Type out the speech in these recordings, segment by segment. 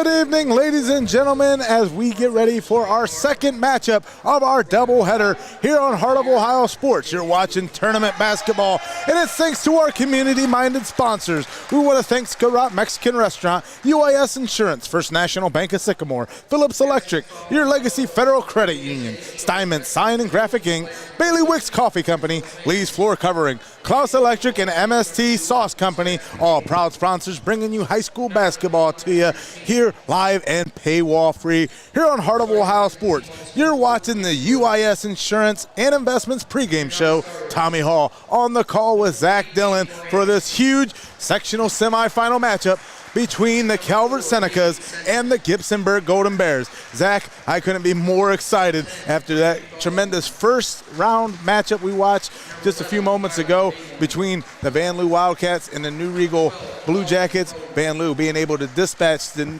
Good evening, ladies and gentlemen, as we get ready for our second matchup of our doubleheader here on Heart of Ohio Sports. You're watching tournament basketball, and it's thanks to our community-minded sponsors. We want to thank Xcaret Mexican Restaurant, UIS Insurance, First National Bank of Sycamore, Phillips Electric, Your Legacy Federal Credit Union, Steinmetz Sign and Graphic Inc., Bailiwicks Coffee Company, Lee's Floor Covering, Clouse Electric, and MST Sauce Company, all proud sponsors bringing you high school basketball to you here live and paywall free here on Heart of Ohio Sports. You're watching the UIS Insurance and Investments pregame show. Tommy Hall on the call with Zack Dillon for this huge sectional semifinal matchup between the Calvert Senecas and the Gibsonburg Golden Bears. Zach, I couldn't be more excited after that tremendous first round matchup we watched just a few moments ago between the Van Loo Wildcats and the New Regal Blue Jackets. Van Loo being able to dispatch the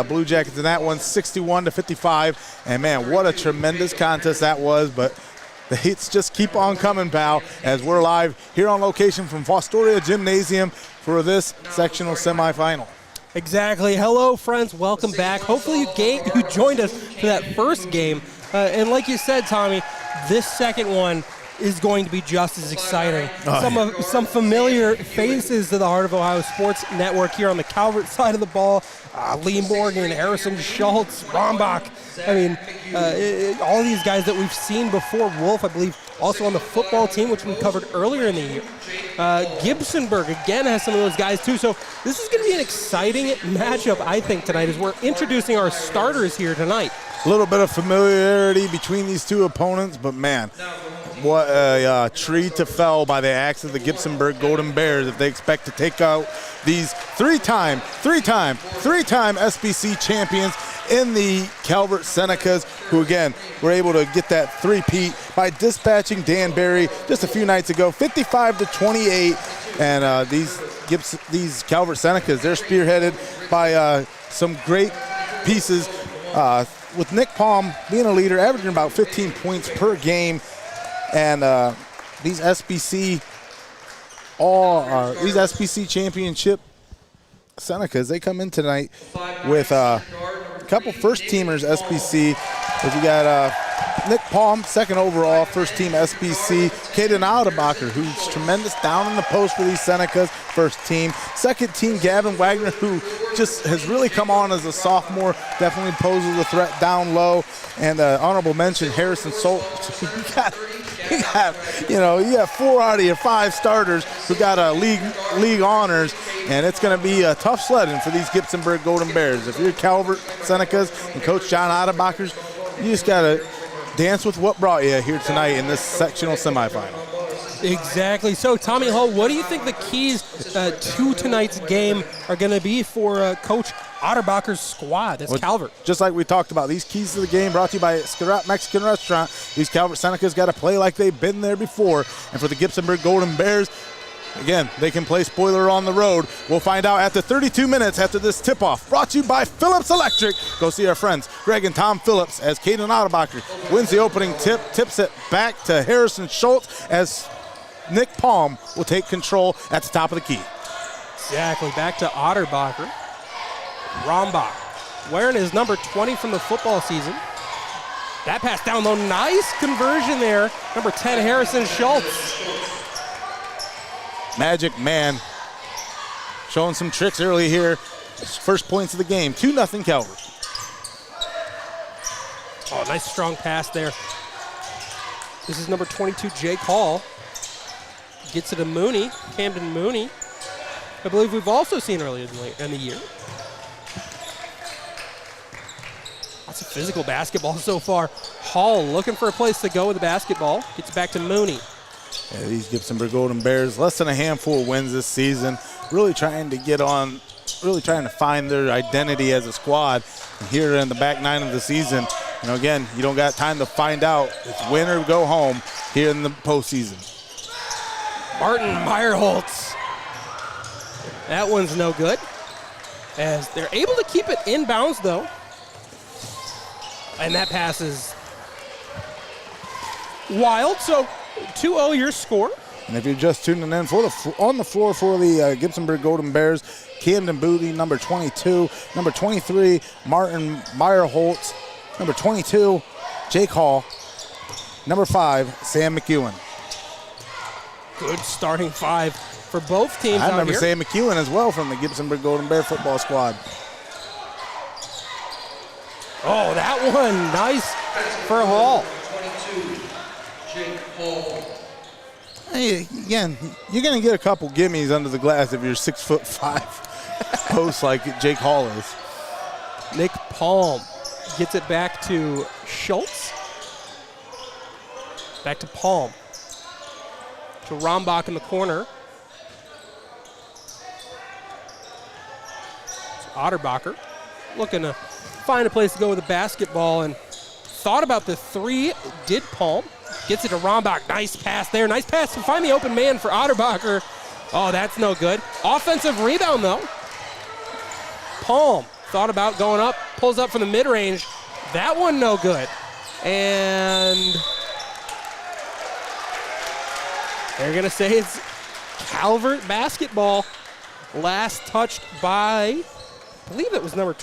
Blue Jackets in that one 61-55. And man, what a tremendous contest that was. But the hits just keep on coming, pal, as we're live here on location from Fostoria Gymnasium for this sectional semifinal. Exactly. Hello, friends. Welcome back. Hopefully you joined us for that first game. And like you said, Tommy, this second one is going to be just as exciting. Some familiar faces to the Heart of Ohio Sports Network here on the Calvert side of the ball. Lee Morgan, Harrison Schultz, Rombach. I mean, all these guys that we've seen before. Wolf, I believe, also on the football team, which we covered earlier in the year. Gibsonburg, again, has some of those guys, too. So this is going to be an exciting matchup, I think, tonight, as we're introducing our starters here tonight. A little bit of familiarity between these two opponents, but, man, what a tree to fell by the axe of the Gibsonburg Golden Bears if they expect to take out these three-time SBC champions in the Calvert Senecas, who again were able to get that three-peat by dispatching Danbury just a few nights ago, 55-28. And these Calvert Senecas, they're spearheaded by some great pieces, with Nick Palm being a leader, averaging about 15 points per game. And these SBC championship Senecas, they come in tonight with a couple first-teamers SBC. As you got Nick Palm, second overall, first-team SBC. Caden Aldebacher, who's tremendous down in the post for these Senecas, first team. Second team, Gavin Wagner, who just has really come on as a sophomore, definitely poses a threat down low. And honorable mention, Harrison Schultz. You got 4 out of your 5 starters who got league honors, and it's going to be a tough sledding for these Gibsonburg Golden Bears. If you're Calvert Senecas and Coach John Adebacher's, you just got to dance with what brought you here tonight in this sectional semifinal. Exactly. So, Tommy Hall, what do you think the keys to tonight's game are going to be for Coach Otterbacher's squad? That's Calvert. Just like we talked about, these keys to the game brought to you by Xcaret Mexican Restaurant. These Calvert Senecas got to play like they've been there before. And for the Gibsonburg Golden Bears, again, they can play spoiler on the road. We'll find out after 32 minutes after this tip-off. Brought to you by Phillips Electric. Go see our friends Greg and Tom Phillips as Caden Otterbacher wins the opening tip, tips it back to Harrison Schultz as Nick Palm will take control at the top of the key. Exactly. Back to Otterbacher. Rombach wearing his number 20 from the football season. That pass down low. Nice conversion there. Number 10, Harrison Schultz. Magic Man showing some tricks early here. First points of the game. 2-0 Calvert. Oh, nice strong pass there. This is number 22, Jake Hall. Gets it to Mooney, Camden Mooney. I believe we've also seen earlier in the year. Lots of physical basketball so far. Hall looking for a place to go with the basketball. Gets it back to Mooney. Yeah, these Gibsonburg Golden Bears, less than a handful of wins this season. Really trying to find their identity as a squad. And here in the back 9 of the season, again, you don't got time to find out. It's win or go home here in the postseason. Martin Meyerholtz. That one's no good. As they're able to keep it inbounds, though. And that pass is wild. So 2-0 your score. And if you're just tuning in, on the floor for the Gibsonburg Golden Bears, Camden Booty, number 22. Number 23, Martin Meyerholtz. Number 22, Jake Hall. Number 5, Sam McEwen. Good starting 5 for both teams. I remember here. Sam McEwen as well from the Gibsonburg Golden Bear football squad. Oh, that one, nice for Hall. 22, Jake Hall. Hey, again, you're going to get a couple gimmies under the glass if you're 6'5" post like Jake Hall is. Nick Palm gets it back to Schultz. Back to Palm. To Rombach in the corner. It's Otterbacher looking to find a place to go with the basketball and thought about the 3. Did Palm. Gets it to Rombach. Nice pass there. Nice pass to find the open man for Otterbacher. Oh, that's no good. Offensive rebound, though. Palm thought about going up. Pulls up from the mid-range. That one no good. And they're going to say it's Calvert basketball. Last touched by, I believe it was number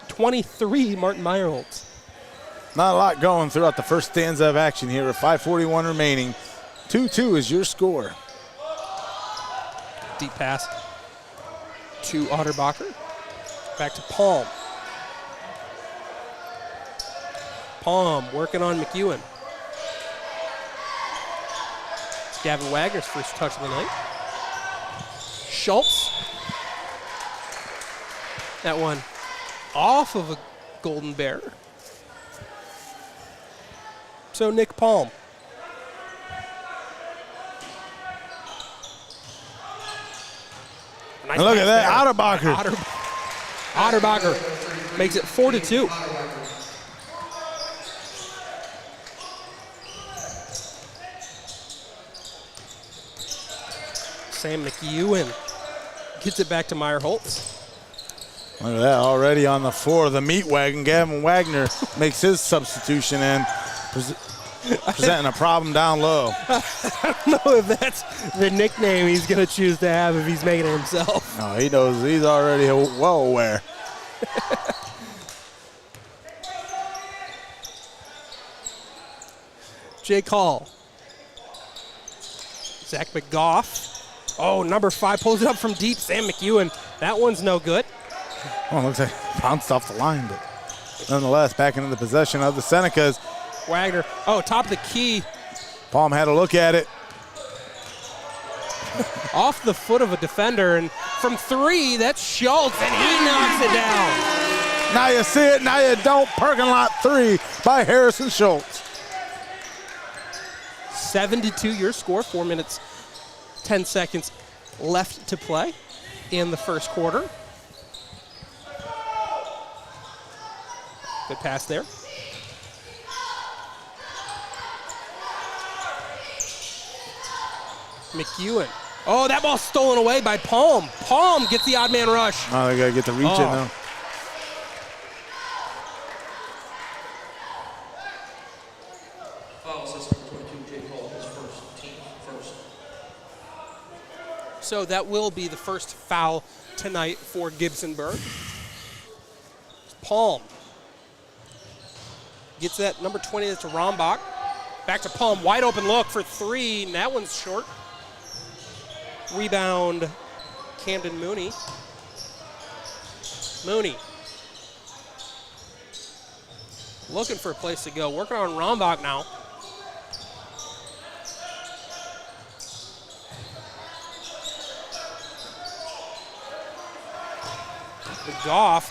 23, Martin Meyerholtz. Not a lot going throughout the first stanza of action here with 5:41 remaining. 2-2 is your score. Deep pass to Otterbacher. Back to Palm. Palm working on McEwen. It's Gavin Wagner's first touch of the night. Schultz. That one off of a Golden Bear. So Nick Palm. Nice And look at that, there. Otterbacher. Otterbacher makes it 4-2. Sam McEwen gets it back to Meyerholtz. Look at that, already on the floor of the meat wagon. Gavin Wagner makes his substitution and presenting a problem down low. I don't know if that's the nickname he's going to choose to have if he's making it himself. No, he knows. He's already well aware. Jake Hall. Zach McGough. Oh, number 5 pulls it up from deep. Sam McEwen. That one's no good. Oh, looks like he bounced off the line, but nonetheless, back into the possession of the Senecas. Wagner. Oh, top of the key. Palm had a look at it. Off the foot of a defender. And from 3, that's Schultz, and he knocks it down. Now you see it, now you don't. Parking lot 3 by Harrison Schultz. 7-2 your score. 4 minutes, 10 seconds left to play in the first quarter. Good pass there. McEwen. Oh, that ball's stolen away by Palm. Palm gets the odd man rush. Oh, they got to get the reach in now. Foul system 22, Jake Hall, his first, team first. So that will be the first foul tonight for Gibsonburg. Palm gets that number 20 to Rombach. Back to Palm, wide open look for 3, and that one's short. Rebound, Camden Mooney. Mooney looking for a place to go. Working on Rombach now.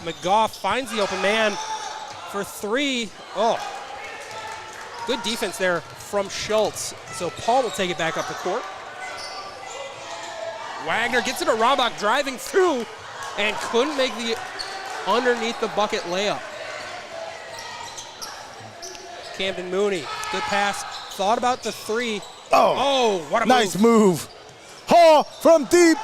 McGough finds the open man for 3. Oh, good defense there from Schultz. So Paul will take it back up the court. Wagner gets it to Rombach driving through and couldn't make the underneath the bucket layup. Camden Mooney, good pass. Thought about the 3. Oh, what a nice move. Hall from deep.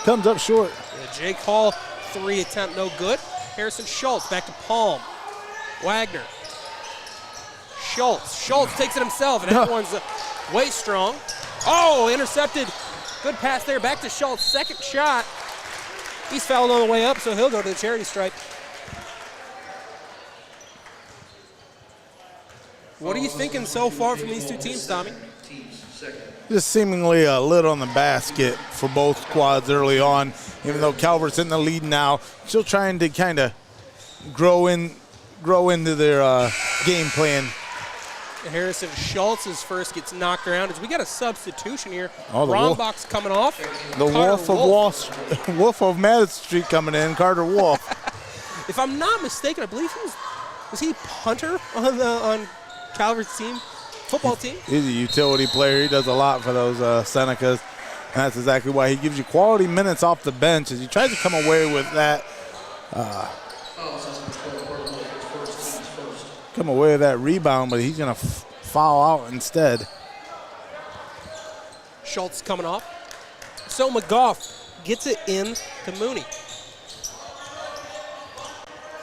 Comes up short. Yeah, Jake Hall, 3 attempt, no good. Harrison Schultz back to Palm. Wagner. Schultz takes it himself, and that one's way strong. Oh, intercepted. Good pass there. Back to Schultz. Second shot. He's fouled on the way up, so he'll go to the charity stripe. What are you thinking so far from these two teams, Tommy? Just seemingly lit on the basket for both squads early on. Even though Calvert's in the lead now, still trying to kind of grow into their game plan. Harrison Schultz's first gets knocked around as we got a substitution here. Oh, the Rombach's coming off. The Wolf of Madison Street coming in, Carter Wolf. If I'm not mistaken, I believe was he punter on Calvert's team, football team? He's a utility player. He does a lot for those Senecas. And that's exactly why he gives you quality minutes off the bench as he tries to come away with that. Come away with that rebound, but he's going to foul out instead. Schultz coming off. So McGough gets it in to Mooney.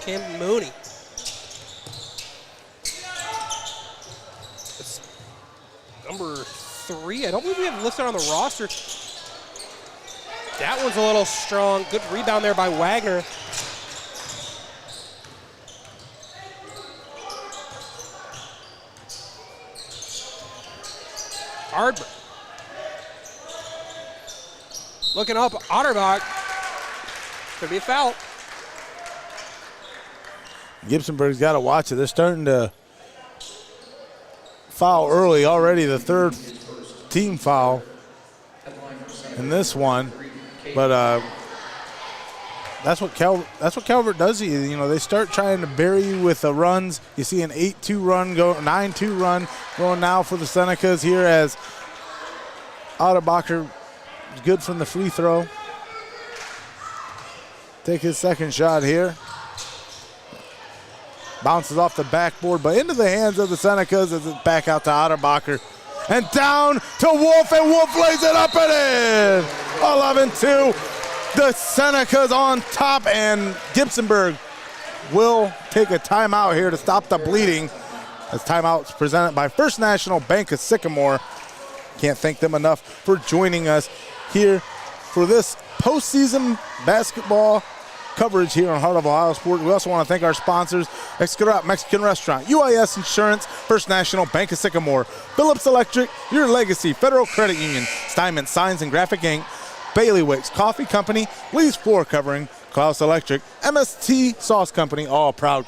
Cam Mooney. It's number 3. I don't believe we have listed on the roster. That one's a little strong. Good rebound there by Wagner. Ardman. Looking up, Otterbach. Could be a foul. Gibsonburg's got to watch it. They're starting to foul early already, the third team foul in this one. But that's what Calvert does. You know, they start trying to bury you with the runs. You see an 8-2 run, 9-2 run going now for the Senecas here as Otterbacher is good from the free throw. Take his second shot here. Bounces off the backboard, but into the hands of the Senecas as it's back out to Otterbacher. And down to Wolf, and Wolf lays it up and in. 11-2. The Senecas on top, and Gibsonburg will take a timeout here to stop the bleeding. As timeout's presented by First National Bank of Sycamore. Can't thank them enough for joining us here for this postseason basketball coverage here on Heart of Ohio Sports. We also want to thank our sponsors, Xcaret Mexican Restaurant, UIS Insurance, First National Bank of Sycamore, Phillips Electric, Your Legacy, Federal Credit Union, Steinmetz Signs and Graphic Ink, Bailiwicks Coffee Company, Lee's Floor Covering, Clouse Electric, MST Sauce Company, all proud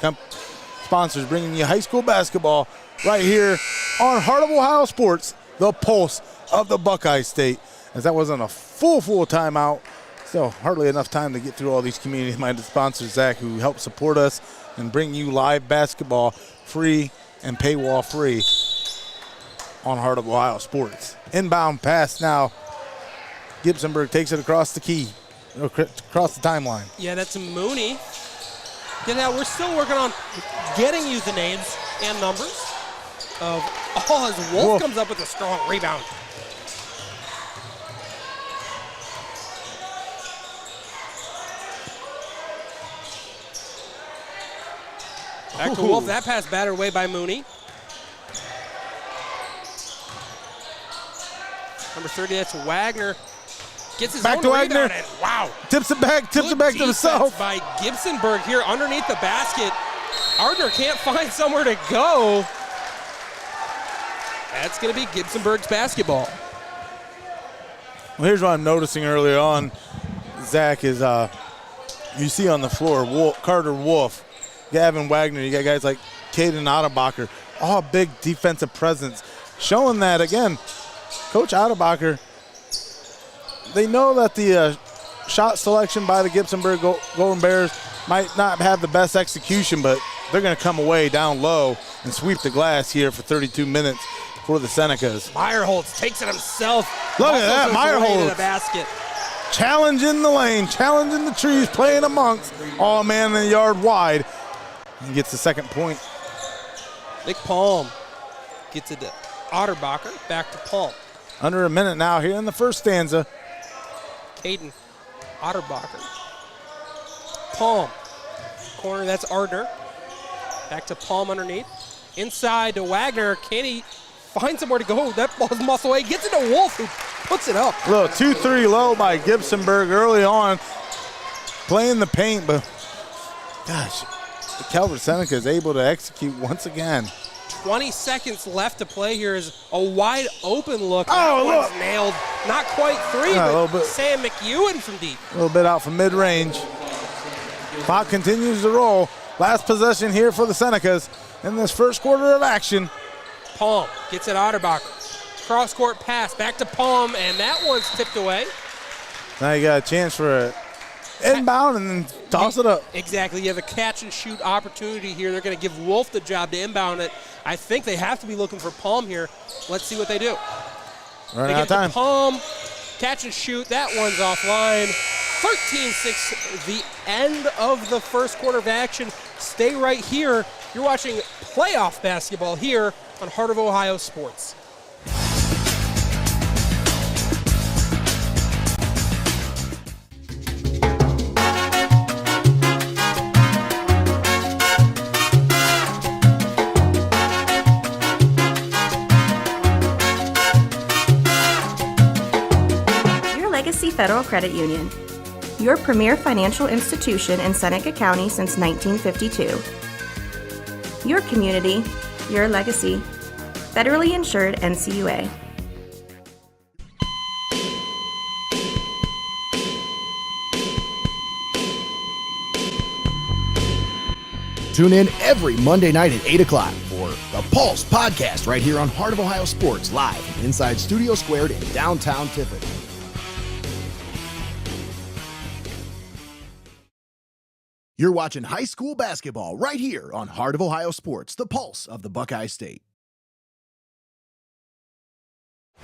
sponsors bringing you high school basketball right here on Heart of Ohio Sports, the pulse of the Buckeye State. As that wasn't a full timeout, still hardly enough time to get through all these community-minded sponsors, Zach, who help support us and bring you live basketball free and paywall free on Heart of Ohio Sports. Inbound pass now. Gibsonburg takes it across the key, across the timeline. Yeah, that's Mooney. We're still working on getting you the names and numbers of all as Wolf comes up with a strong rebound. Back to Wolf. That pass battered away by Mooney. Number 30, that's Wagner. Gets his back own to rebound, Wagner. and wow. Tips it back to himself. By Gibsonburg here underneath the basket. Ardner can't find somewhere to go. That's going to be Gibsonburg's basketball. Well, here's what I'm noticing earlier on, Zach, is you see on the floor, Carter Wolf, Gavin Wagner, you got guys like Caden Otterbacher, all big defensive presence, showing that, again, Coach Otterbacher, they know that the shot selection by the Gibsonburg Golden Bears might not have the best execution, but they're going to come away down low and sweep the glass here for 32 minutes for the Senecas. Meyerholtz takes it himself. Look at that, Meyerholtz. The basket. Challenging the lane, challenging the trees, playing amongst all man in the yard wide. And gets the second point. Nick Palm gets it to Otterbacher, back to Palm. Under a minute now here in the first stanza. Caden Otterbacher. Palm. Corner, that's Ardner. Back to Palm underneath. Inside to Wagner. Can he find somewhere to go. That ball's muscle away. Gets it to Wolf, who puts it up. A little 2-3 low by Gibsonburg early on, playing the paint, but gosh, the Calvert Seneca is able to execute once again. 20 seconds left to play here is a wide open look. Oh, that one's look. nailed. Not quite three, Yeah, a but little bit. Sam McEwen from deep. A little bit out from mid-range. Clock continues to roll. Last possession here for the Senecas in this first quarter of action. Palm gets it Otterbacher. Cross-court pass back to Palm, and that one's tipped away. Now you got a chance for a inbound and then toss it up. Exactly. You have a catch-and-shoot opportunity here. They're going to give Wolf the job to inbound it. I think they have to be looking for Palm here. Let's see what they do. Running They out get of time. to Palm, catch and shoot. That one's offline. 13-6, the end of the first quarter of action. Stay right here. You're watching playoff basketball here on Heart of Ohio Sports. Legacy Federal Credit Union, your premier financial institution in Seneca County since 1952. Your community, your legacy. Federally insured NCUA. Tune in every Monday night at 8 o'clock for the Pulse podcast right here on Heart of Ohio Sports, live from inside Studio Squared in downtown Tiffin. You're watching high school basketball right here on Heart of Ohio Sports, the pulse of the Buckeye State.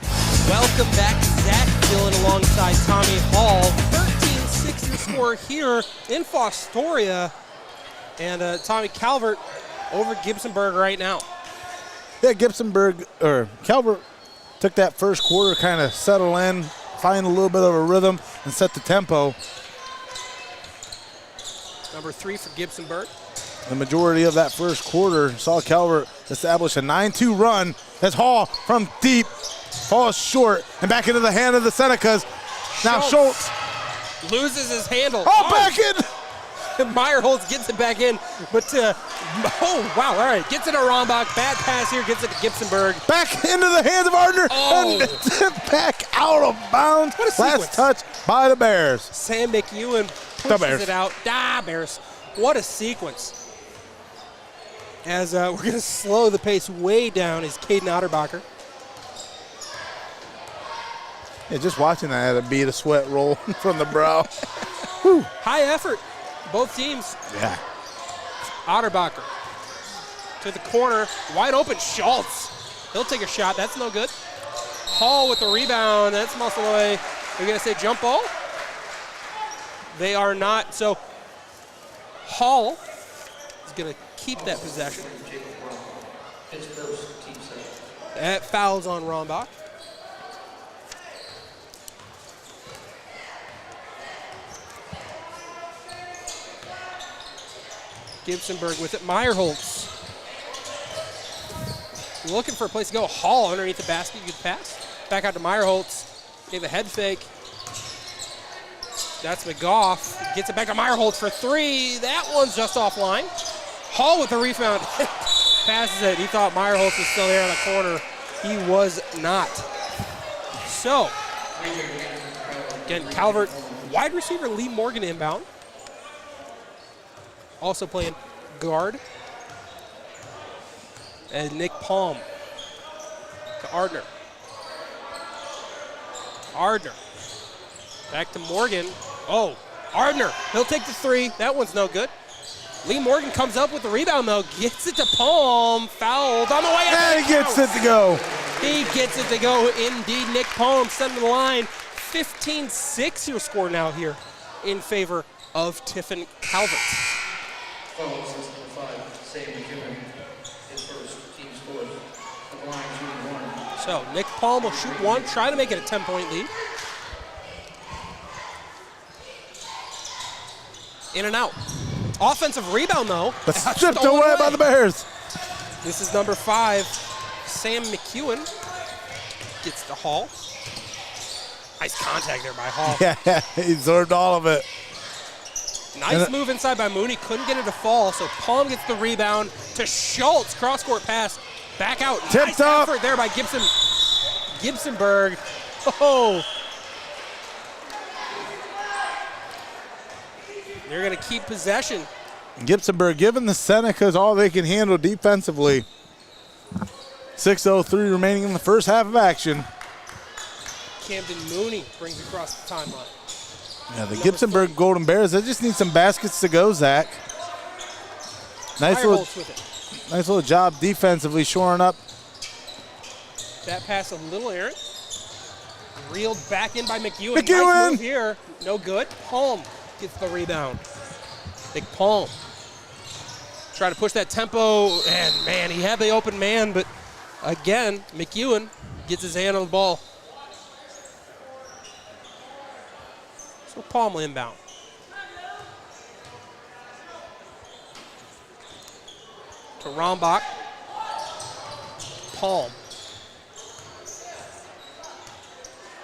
Welcome back to Zack Dillon alongside Tommy Hall. 13-6 your score here in Fostoria. And Tommy, Calvert over Gibsonburg right now. Yeah, Calvert took that first quarter, kind of settle in, find a little bit of a rhythm, and set the tempo. Number 3 for Gibsonburg. The majority of that first quarter saw Calvert establish a 9-2 run as Hall from deep falls short and back into the hand of the Senecas. Now Schultz loses his handle. back in. Meyerholz gets it back in, but oh wow! All right, gets it to Rombach. Bad pass here, gets it to Gibsonburg. Back into the hands of Ardner Oh. and back out of bounds. What a sequence. Last touch by the Bears. Sam McEwen The pushes Bears. it out. Bears. What a sequence. As we're going to slow the pace way down is Caden Otterbacher. Yeah, just watching that had to beat a sweat roll from the brow. High effort, both teams. Yeah. Otterbacher to the corner, wide open. Schultz. He'll take a shot. That's no good. Hall with the rebound. That's muscle away. Are you going to say jump ball? They are not. So Hall is going to keep that possession. His first team set. That fouls on Rombach. Gibsonburg with it. Meyerholz looking for a place to go. Hall underneath the basket. Good pass. Back out to Meyerholz. Gave a head fake. That's McGough. Gets it back to Meyerholz for 3. That one's just offline. Hall with the rebound. Passes it. He thought Meyerholz was still there in the corner. He was not. So, again, Calvert, wide receiver Lee Morgan inbound. Also playing guard. And Nick Palm to Ardner. Ardner. Back to Morgan. Oh, Ardner. He'll take the 3. That one's no good. Lee Morgan comes up with the rebound, though. Gets it to Palm. Fouled on the way out. And he gets it to go. He gets it to go. Indeed, Nick Palm sent to the line. 15-6 your score now here in favor of Tiffin Calvert. Foul, assist number 5, Sam McEwen. His first team score. At the line, shooting 1. So Nick Palm will shoot 1, try to make it a 10-point lead. In and out. Offensive rebound, though. But stripped away by the Bears. This is number 5, Sam McEwen gets the Hall. Nice contact there by Hall. Yeah, he absorbed all of it. Nice move inside by Mooney. Couldn't get it to fall, so Palm gets the rebound to Schultz. Cross-court pass. Back out. Tipped nice up. effort there by Gibsonburg. Oh. They're going to keep possession. Gibsonburg giving the Senecas all they can handle defensively. 6:03 remaining in the first half of action. Camden Mooney brings across the timeline. Yeah, the Gibsonburg Golden Bears, they just need some baskets to go, Zach. Nice little job defensively shoring up. That pass a little errant. Reeled back in by McEwen. McEwen! Nice move here. No good. Palm gets the rebound. Big Palm. Trying to push that tempo, and man, he had the open man, but again, McEwen gets his hand on the ball. So Palm will inbound. To Rombach. Palm.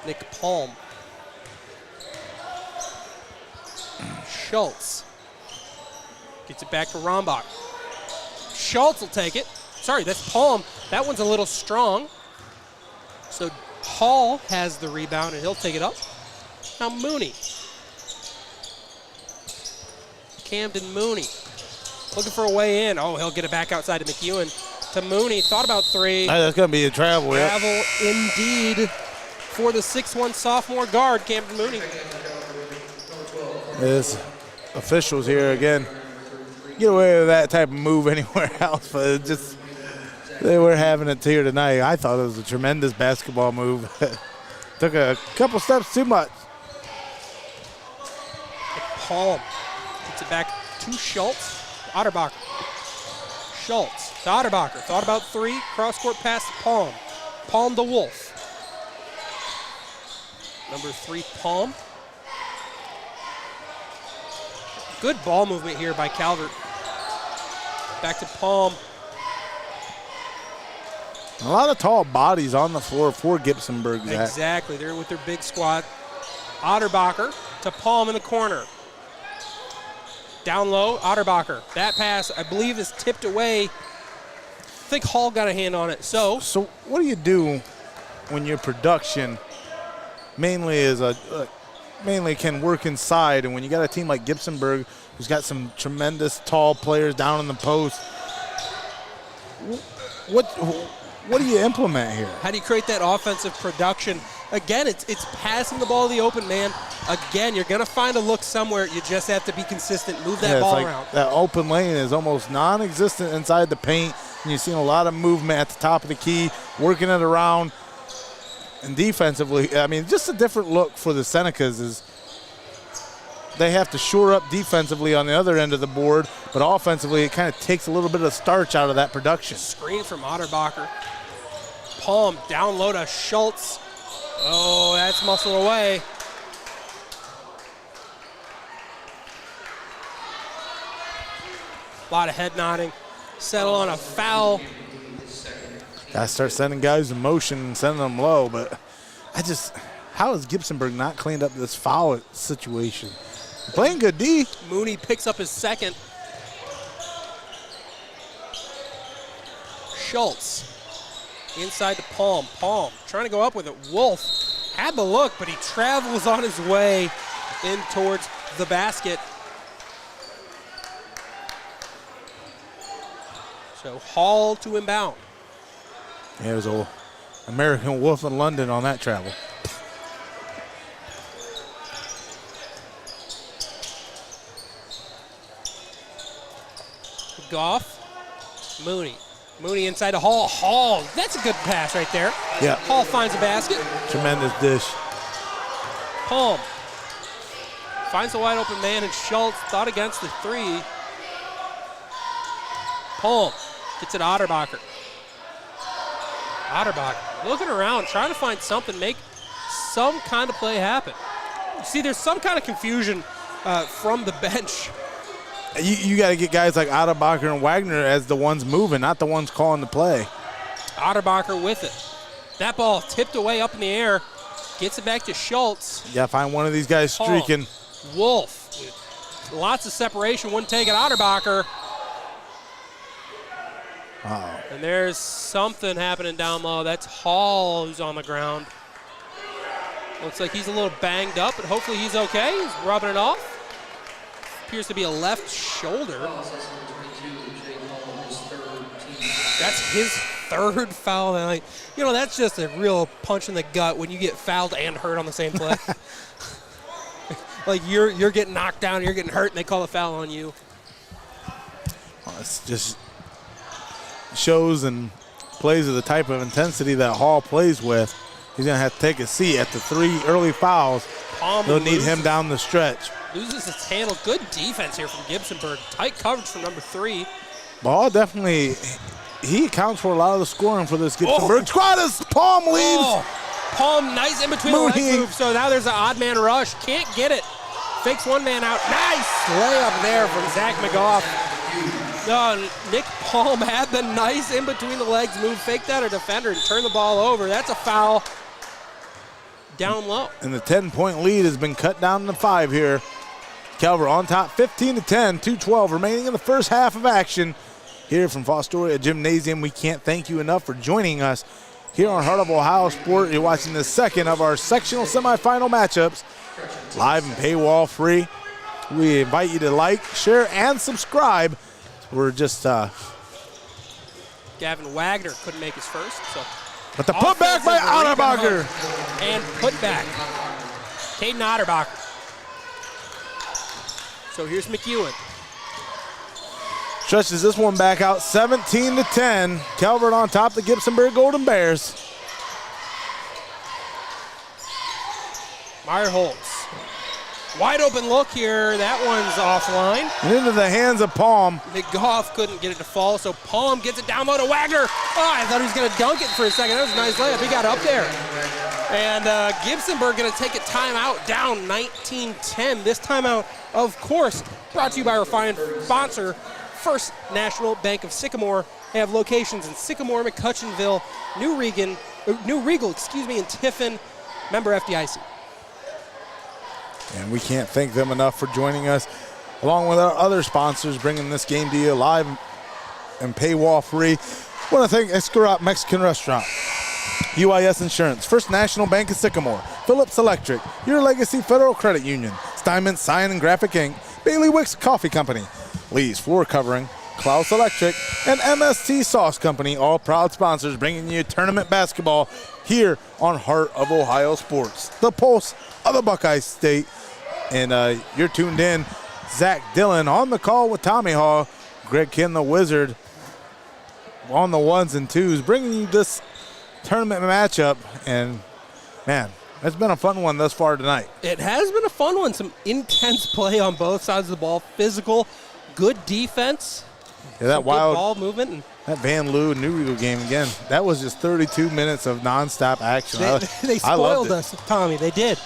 Nick Palm. Schultz. Gets it back to Rombach. Schultz will take it. Sorry, that's Palm. That one's a little strong. So Hall has the rebound, and he'll take it up. Now Mooney. Camden Mooney. Looking for a way in. Oh, he'll get it back outside to McEwen. To Mooney. Thought about three. That's going to be a travel. Travel indeed for the 6'1 sophomore guard, Camden Mooney. His officials here again. Get away with that type of move anywhere else, but it just they were having it here tonight. I thought it was a tremendous basketball move. Took a couple steps too much. Palm gets it back to Schultz. Otterbacher. Schultz to Otterbacher. Thought about three. Cross-court pass to Palm. Palm to Wolf. Number 3, Palm. Good ball movement here by Calvert. Back to Palm. A lot of tall bodies on the floor for Gibsonburg. Exactly. They're with their big squad. Otterbacher to Palm in the corner. Down low, Otterbacher. That pass, I believe, is tipped away. I think Hall got a hand on it. So what do you do when your production mainly can work inside, and when you got a team like Gibsonburg who's got some tremendous tall players down in the post? What do you implement here? How do you create that offensive production? Again, it's passing the ball to the open man. Again, you're going to find a look somewhere. You just have to be consistent. Move that ball around. That open lane is almost non-existent inside the paint, and you're seeing a lot of movement at the top of the key, working it around. And defensively, I mean, just a different look for the Senecas is they have to shore up defensively on the other end of the board, but offensively it kind of takes a little bit of starch out of that production. Screen from Otterbacher. Palm down low to Schultz. Oh, that's muscled away. A lot of head nodding. Settle on a foul. Got to start sending guys in motion and sending them low, but how has Gibsonburg not cleaned up this foul situation? Playing good D. Mooney picks up his second. Schultz inside to Palm. Palm trying to go up with it. Wolf had the look, but he travels on his way in towards the basket. So Hall to inbound. Yeah, it was old American Wolf in London on that travel. Goff, Mooney. Mooney inside to Hall. Hall, that's a good pass right there. Yeah. Hall finds a basket. Tremendous dish. Palm finds a wide open man, and Schultz thought against the three. Palm gets it to Otterbacher. Otterbacher looking around, trying to find something, make some kind of play happen. You see, there's some kind of confusion from the bench. You got to get guys like Otterbacher and Wagner as the ones moving, not the ones calling the play. Otterbacher with it. That ball tipped away up in the air. Gets it back to Schultz. You gotta find one of these guys streaking. Wolf. Lots of separation. Wouldn't take it. Otterbacher. Uh-oh. And there's something happening down low. That's Hall who's on the ground. Looks like he's a little banged up, but hopefully he's okay. He's rubbing it off. Appears to be a left shoulder. That's his third foul of the night. You know, that's just a real punch in the gut when you get fouled and hurt on the same play. Like you're getting knocked down, you're getting hurt, and they call a foul on you. Well, it's just shows and plays of the type of intensity that Hall plays with. He's going to have to take a seat at the 3 early fouls. They'll need him down the stretch. Loses his handle. Good defense here from Gibsonburg. Tight coverage from number 3. Ball definitely, he accounts for a lot of the scoring for this Gibsonburg squad as Palm leaves. Oh, Palm nice in between the leg move, so now there's an odd man rush. Can't get it. Fakes one man out. Nice layup there from Zach McGough. Nick Palm had the nice in between the legs move, faked out a defender and turned the ball over. That's a foul down low. And the 10-point lead has been cut down to 5 here. Calvert on top 15-10, 2:12 remaining in the first half of action. Here from Fostoria Gymnasium, we can't thank you enough for joining us here on Heart of Ohio Sport. You're watching the second of our sectional semifinal matchups, live and paywall free. We invite you to like, share, and subscribe. We're just Gavin Wagner couldn't make his first, so. But the putback by Otterbacher. And putback. Caden Otterbacher. So here's McEwen. Stretches this one back out 17-10. Calvert on top, the Gibsonburg Golden Bears. Meyer Holtz. Wide open look here. That one's offline. And into the hands of Palm. McGough couldn't get it to fall, so Palm gets it down low to Wagner. Oh, I thought he was going to dunk it for a second. That was a nice layup. He got up there. And Gibsonburg going to take a timeout down 19-10. This timeout, of course, brought to you by our fine sponsor, First National Bank of Sycamore. They have locations in Sycamore, McCutcheonville, New Regal, and Tiffin. Member FDIC. And we can't thank them enough for joining us, along with our other sponsors, bringing this game to you live and paywall free. I want to thank Xcaret Mexican Restaurant, UIS Insurance, First National Bank of Sycamore, Phillips Electric, Your Legacy Federal Credit Union, Steinmetz Sign and Graphic Inc., Bailiwicks Coffee Company, Lee's Floor Covering, Clouse Electric, and MST Sauce Company, all proud sponsors bringing you tournament basketball here on Heart of Ohio Sports, the pulse of the Buckeye State. And you're tuned in. Zack Dillon on the call with Tommy Hall. Greg Kim, the Wizard, on the 1s and 2s, bringing you this tournament matchup. And, man, it's been a fun one thus far tonight. It has been a fun one. Some intense play on both sides of the ball. Physical, good defense. Yeah, that wild ball movement. That Van Loo New Regal game again. That was just 32 minutes of nonstop action. They spoiled us, Tommy. They did.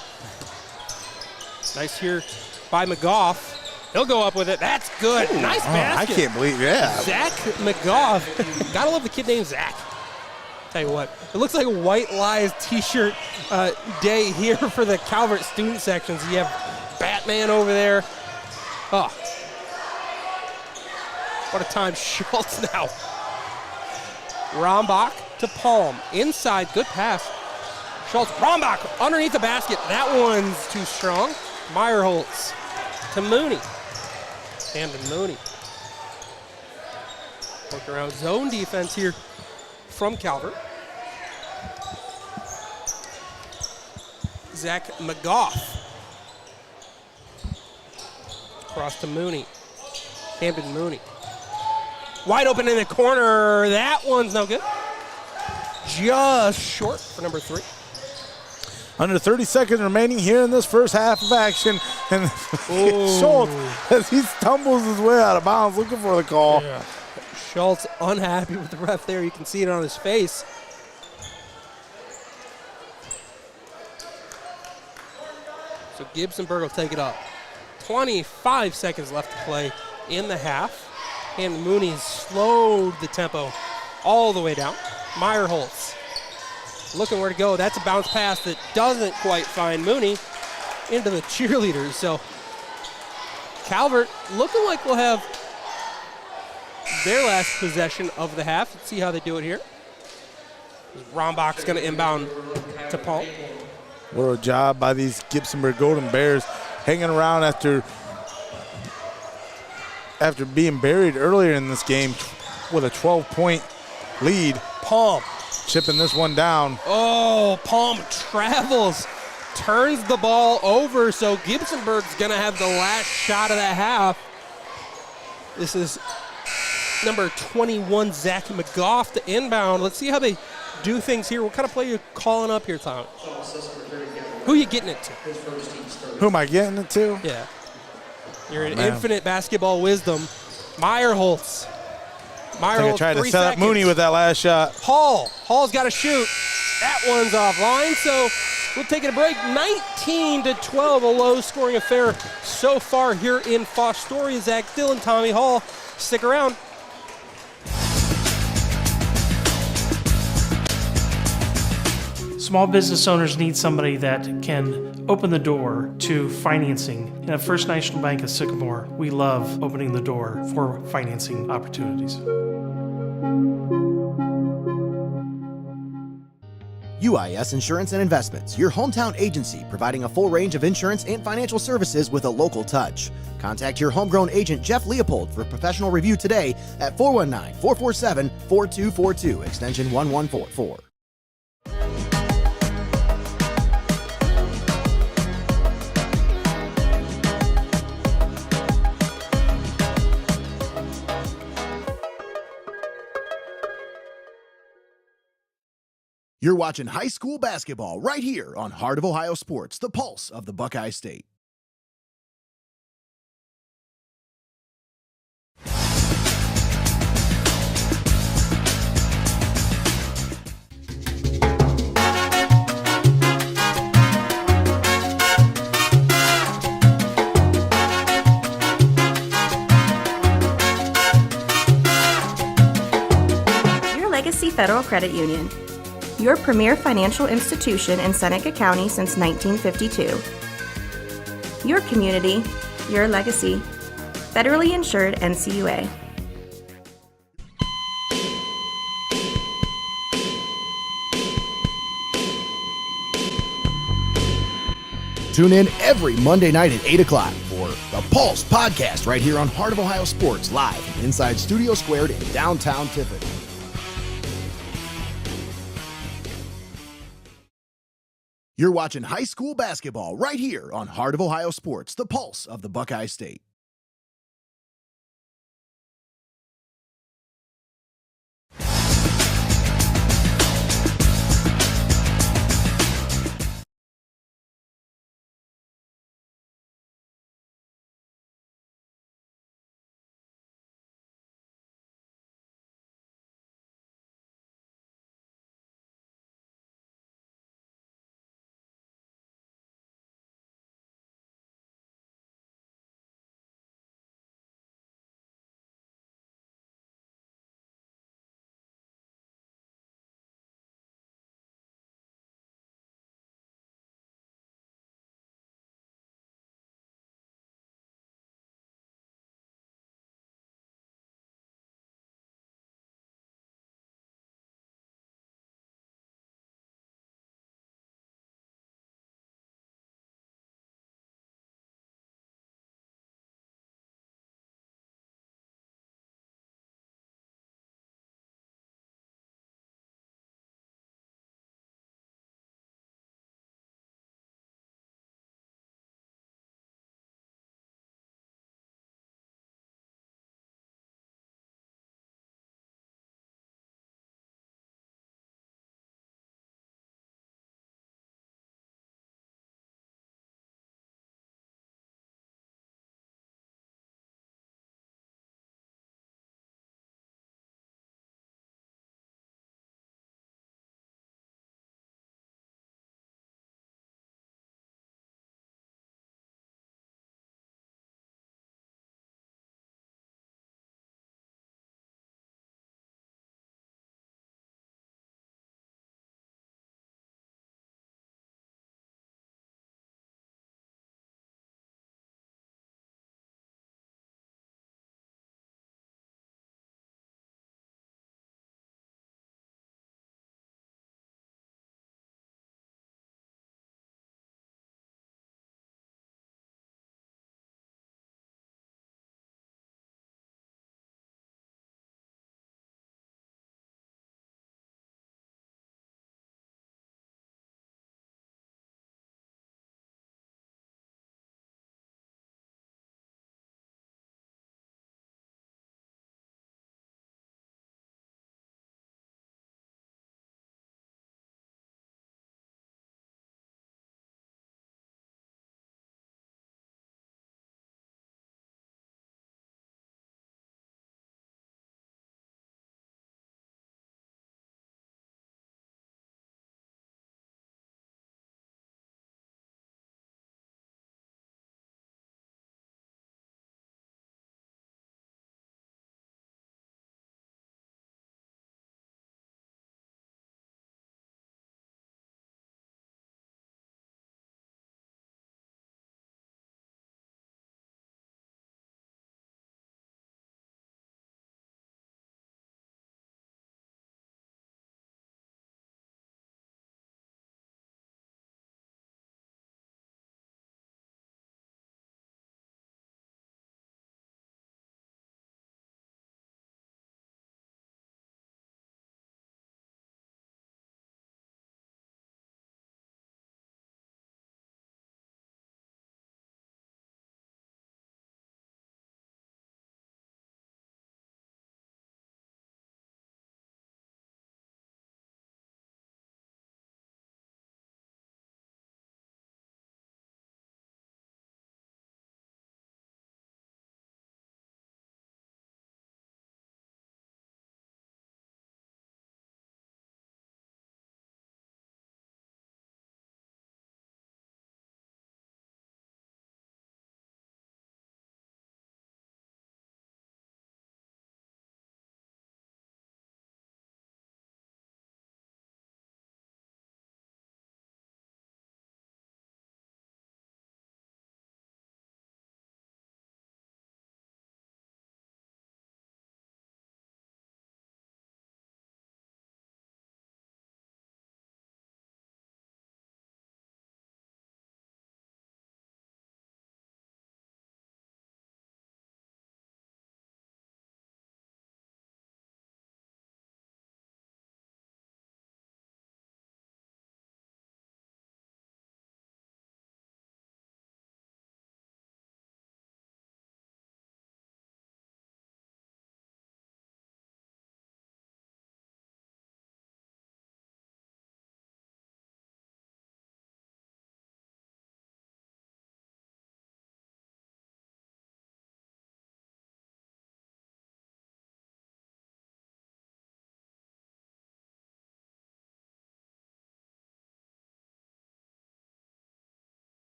Nice here by McGough. He'll go up with it. That's good. Ooh, nice basket. I can't believe, yeah. Zach McGough. Gotta love the kid named Zach. Tell you what, it looks like a White Lies t-shirt day here for the Calvert student sections. You have Batman over there. Oh. What a time. Schultz now. Rombach to Palm. Inside, good pass. Schultz, Rombach underneath the basket. That one's too strong. Meyerholtz to Mooney. Camden Mooney. Work around zone defense here from Calvert. Zach McGough. Cross to Mooney. Camden Mooney. Wide open in the corner. That one's no good. Just short for number 3. Under 30 seconds remaining here in this first half of action. And Schultz, as he stumbles his way out of bounds, looking for the call. Yeah. Schultz unhappy with the ref there. You can see it on his face. So Gibsonburg will take it up. 25 seconds left to play in the half. And Mooney slowed the tempo all the way down. Meyerholtz looking where to go. That's a bounce pass that doesn't quite find Mooney into the cheerleaders. So Calvert looking like we'll have their last possession of the half. Let's see how they do it here. Rombach's going to inbound to Paul. What a job by these Gibsonburg Golden Bears, hanging around after being buried earlier in this game with a 12-point lead. Palm chipping this one down. Oh, Palm travels, turns the ball over, so Gibsonburg's going to have the last shot of the half. This is number 21, Zach McGough, to inbound. Let's see how they do things here. What kind of play are you calling up here, Tom? Who are you getting it to? Who am I getting it to? Yeah. You're an infinite basketball wisdom. Meyerholtz. I think I tried to set up Mooney with that last shot. Hall's got to shoot. That one's offline, so we'll take a break. 19-12, a low-scoring affair so far here in Fostoria. Zack Dillon, Tommy Hall. Stick around. Small business owners need somebody that can open the door to financing. And at First National Bank of Sycamore, we love opening the door for financing opportunities. UIS Insurance and Investments, your hometown agency providing a full range of insurance and financial services with a local touch. Contact your homegrown agent, Jeff Leopold, for a professional review today at 419-447-4242, extension 1144. You're watching high school basketball right here on Heart of Ohio Sports, the pulse of the Buckeye State. Your Legacy Federal Credit Union. Your premier financial institution in Seneca County since 1952. Your community, your legacy. Federally insured NCUA. Tune in every Monday night at 8 o'clock for the Pulse Podcast right here on Heart of Ohio Sports, live from inside Studio Squared in downtown Tiffin. You're watching high school basketball right here on Heart of Ohio Sports, the pulse of the Buckeye State.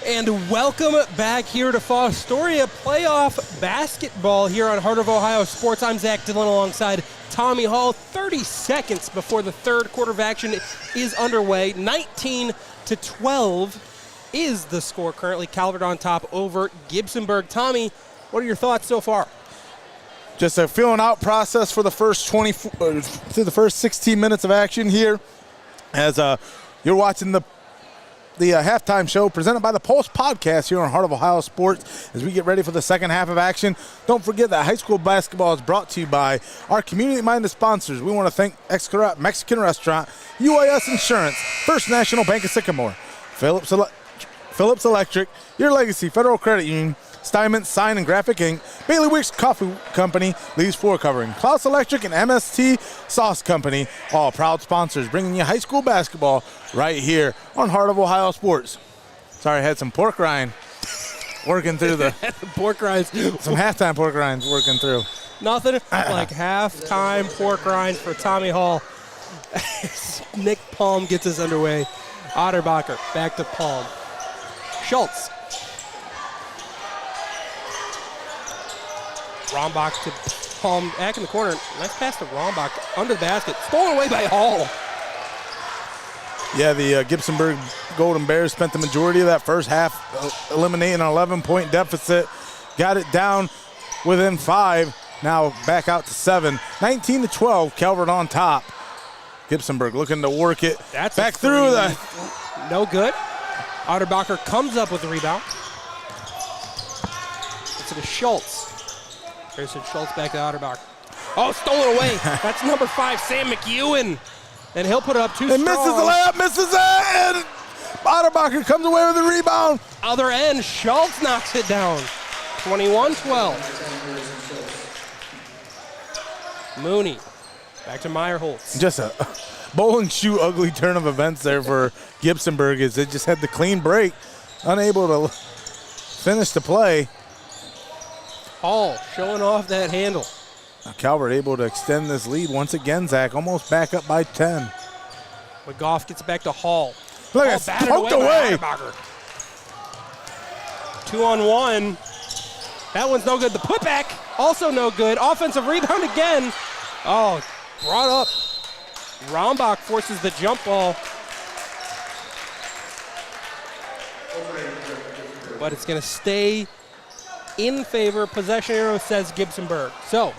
And welcome back here to Fostoria playoff basketball here on Heart of Ohio Sports. I'm Zack Dillon alongside Tommy Hall. 30 seconds before the third quarter of action is underway. 19-12 is the score currently. Calvert on top over Gibsonburg. Tommy, what are your thoughts so far? Just a feeling out process for the first 16 minutes of action here, as you're watching the halftime show presented by the Pulse Podcast here on Heart of Ohio Sports as we get ready for the second half of action. Don't forget that high school basketball is brought to you by our community-minded sponsors. We want to thank Xcaret Mexican Restaurant, UIS Insurance, First National Bank of Sycamore, Phillips Electric, Your Legacy Federal Credit Union, Steinmetz Sign and Graphic Inc., Bailiwicks Coffee Company, Lee's Floor Covering, Clouse Electric, and MST Sauce Company, all proud sponsors bringing you high school basketball right here on Heart of Ohio Sports. Sorry, I had some pork rind working through some halftime pork rinds working through. Nothing like halftime pork rinds for Tommy Hall. Nick Palm gets us underway. Otterbacher back to Palm. Schultz. Rombach to Palm, back in the corner. Nice pass to Rombach under the basket. Stolen away by Hall. Yeah, the Gibsonburg Golden Bears spent the majority of that first half eliminating an 11-point deficit. Got it down within 5. Now back out to 7. 19-12, Calvert on top. Gibsonburg looking to work it. That's back through the. No good. Otterbacher comes up with the rebound. It's to Schultz. Harrison Schultz back to Otterbacher. Oh, stolen away. That's number 5, Sam McEwen. And he'll put it up too strong. And misses the layup, misses it, and Otterbacher comes away with the rebound. Other end, Schultz knocks it down. 21-12. Mooney back to Meyerholtz. Just a bowling shoe ugly turn of events there for Gibsonburg, as they just had the clean break, unable to finish the play. Hall showing off that handle. Now Calvert able to extend this lead once again, Zach, almost back up by 10. McGough gets it back to Hall. Look at that, poked away. 2-on-1. That one's no good. The putback, also no good. Offensive rebound again. Oh, brought up. Rombach forces the jump ball. But it's going to stay in favor. Possession arrow says Gibsonburg. So,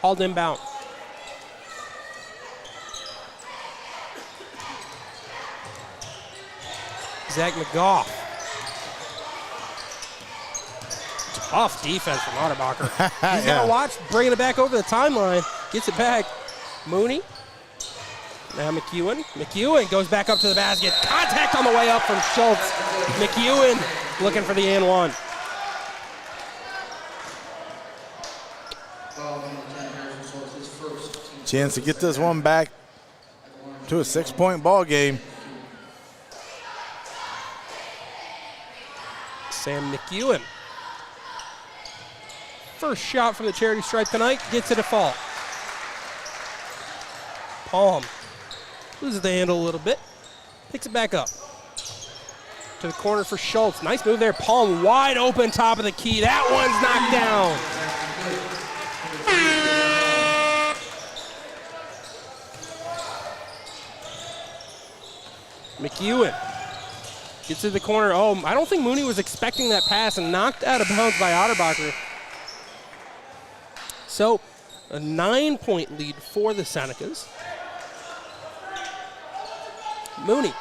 hauled inbound. Zach McGough. Tough defense from Otterbacher. He's got to watch, bringing it back over the timeline. Gets it back. Mooney. Now McEwen. McEwen goes back up to the basket. Contact on the way up from Schultz. McEwen looking for the and one. Chance to get this one back to a 6-point ball game. Sam McEwen. First shot from the charity stripe tonight, gets it a fall. Palm loses the handle a little bit, picks it back up. To the corner for Schultz. Nice move there. Palm wide open, top of the key. That one's knocked down. McEwen gets to the corner. Oh, I don't think Mooney was expecting that pass and knocked out of bounds by Otterbacher. So, a 9-point lead for the Senecas. Mooney.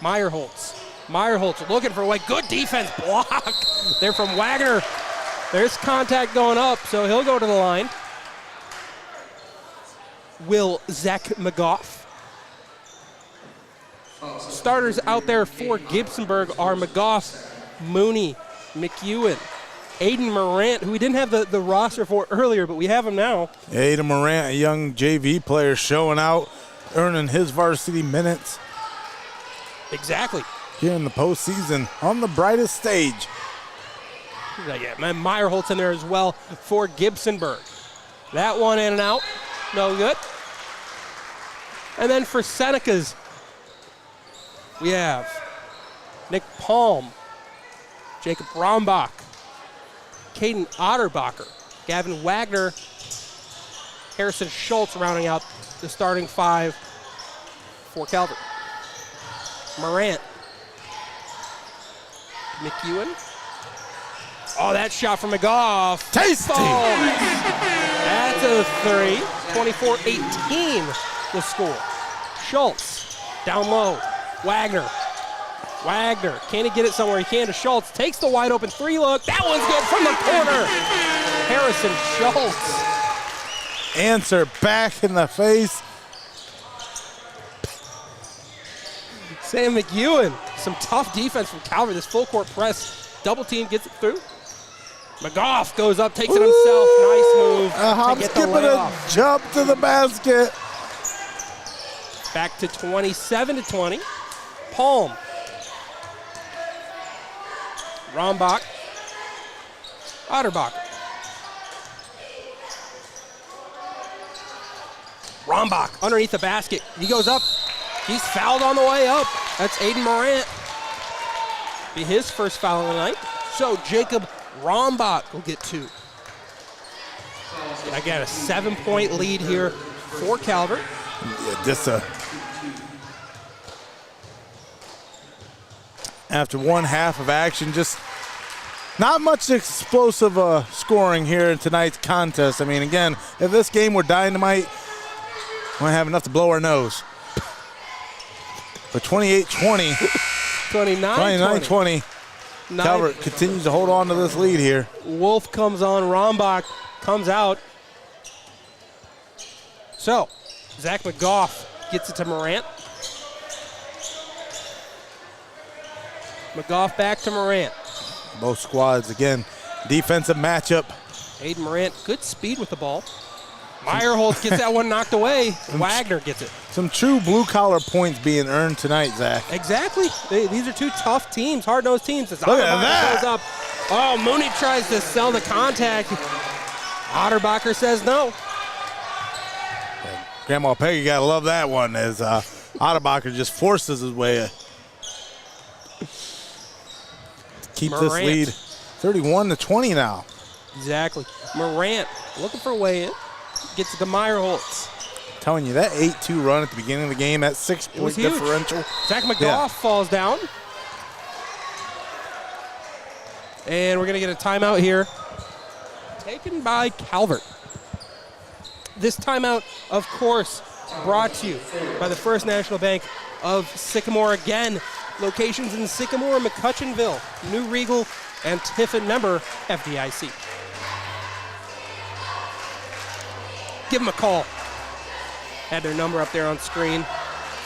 Meyerholtz looking for a way. Good defense block there from Wagner. There's contact going up, so he'll go to the line. Will Zach McGough. Starters out there for Gibsonburg are McGough, Mooney, McEwen, Aiden Morant, who we didn't have the roster for earlier, but we have him now. Aiden Morant, a young JV player showing out, earning his varsity minutes. Exactly. Here in the postseason on the brightest stage. Yeah, Meyerholtz in there as well for Gibsonburg. That one in and out. No good. And then for Senecas, we have Nick Palm, Jacob Rombach, Caden Otterbacher, Gavin Wagner, Harrison Schultz rounding out the starting 5 for Calvert. Morant, McEwen. Oh, that shot from McGough. Tasty! That's a 3. 24-18 the score. Schultz down low. Wagner, can he get it somewhere? He can to Schultz. Takes the wide open 3 look. That one's good from the corner. Harrison Schultz. Answer back in the face. Sam McEwen. Some tough defense from Calvert. This full court press. Double team gets it through. McGough goes up, takes it himself. Nice move. Hop, skip it, a jump to the basket. Back to 27-20. Palm. Rombach. Otterbacher. Rombach underneath the basket. He goes up. He's fouled on the way up. That's Aiden Morant. Be his first foul of the night. So Jacob Rombach will get 2. I got a 7-point lead here for Calvert. Yeah, just after one half of action, just not much explosive scoring here in tonight's contest. I mean, again, if this game were dynamite, we might have enough to blow our nose. But 28-20, 29-20, Calvert continues to hold on to this lead here. Wolf comes on, Rombach comes out. So, Zach McGough gets it to Morant. McGough back to Morant. Both squads, again, defensive matchup. Aiden Morant, good speed with the ball. Meyerholtz gets that one knocked away. Wagner gets it. Some true blue-collar points being earned tonight, Zach. Exactly. These are 2 tough teams, hard-nosed teams. Look at that. Goes up. Oh, Mooney tries to sell the contact. Otterbacher says no. Grandma Peggy got to love that one as Otterbacher just forces his way to keep this lead 31-20 now. Exactly. Morant looking for a way in. Gets it to Meyerholtz. Telling you, that 8-2 run at the beginning of the game, that 6-point differential. Zach McGough falls down. And we're going to get a timeout here. Taken by Calvert. This timeout, of course, brought to you by the First National Bank of Sycamore. Again, locations in Sycamore, McCutcheonville, New Regal, and Tiffin, member FDIC. Give them a call. Had their number up there on screen.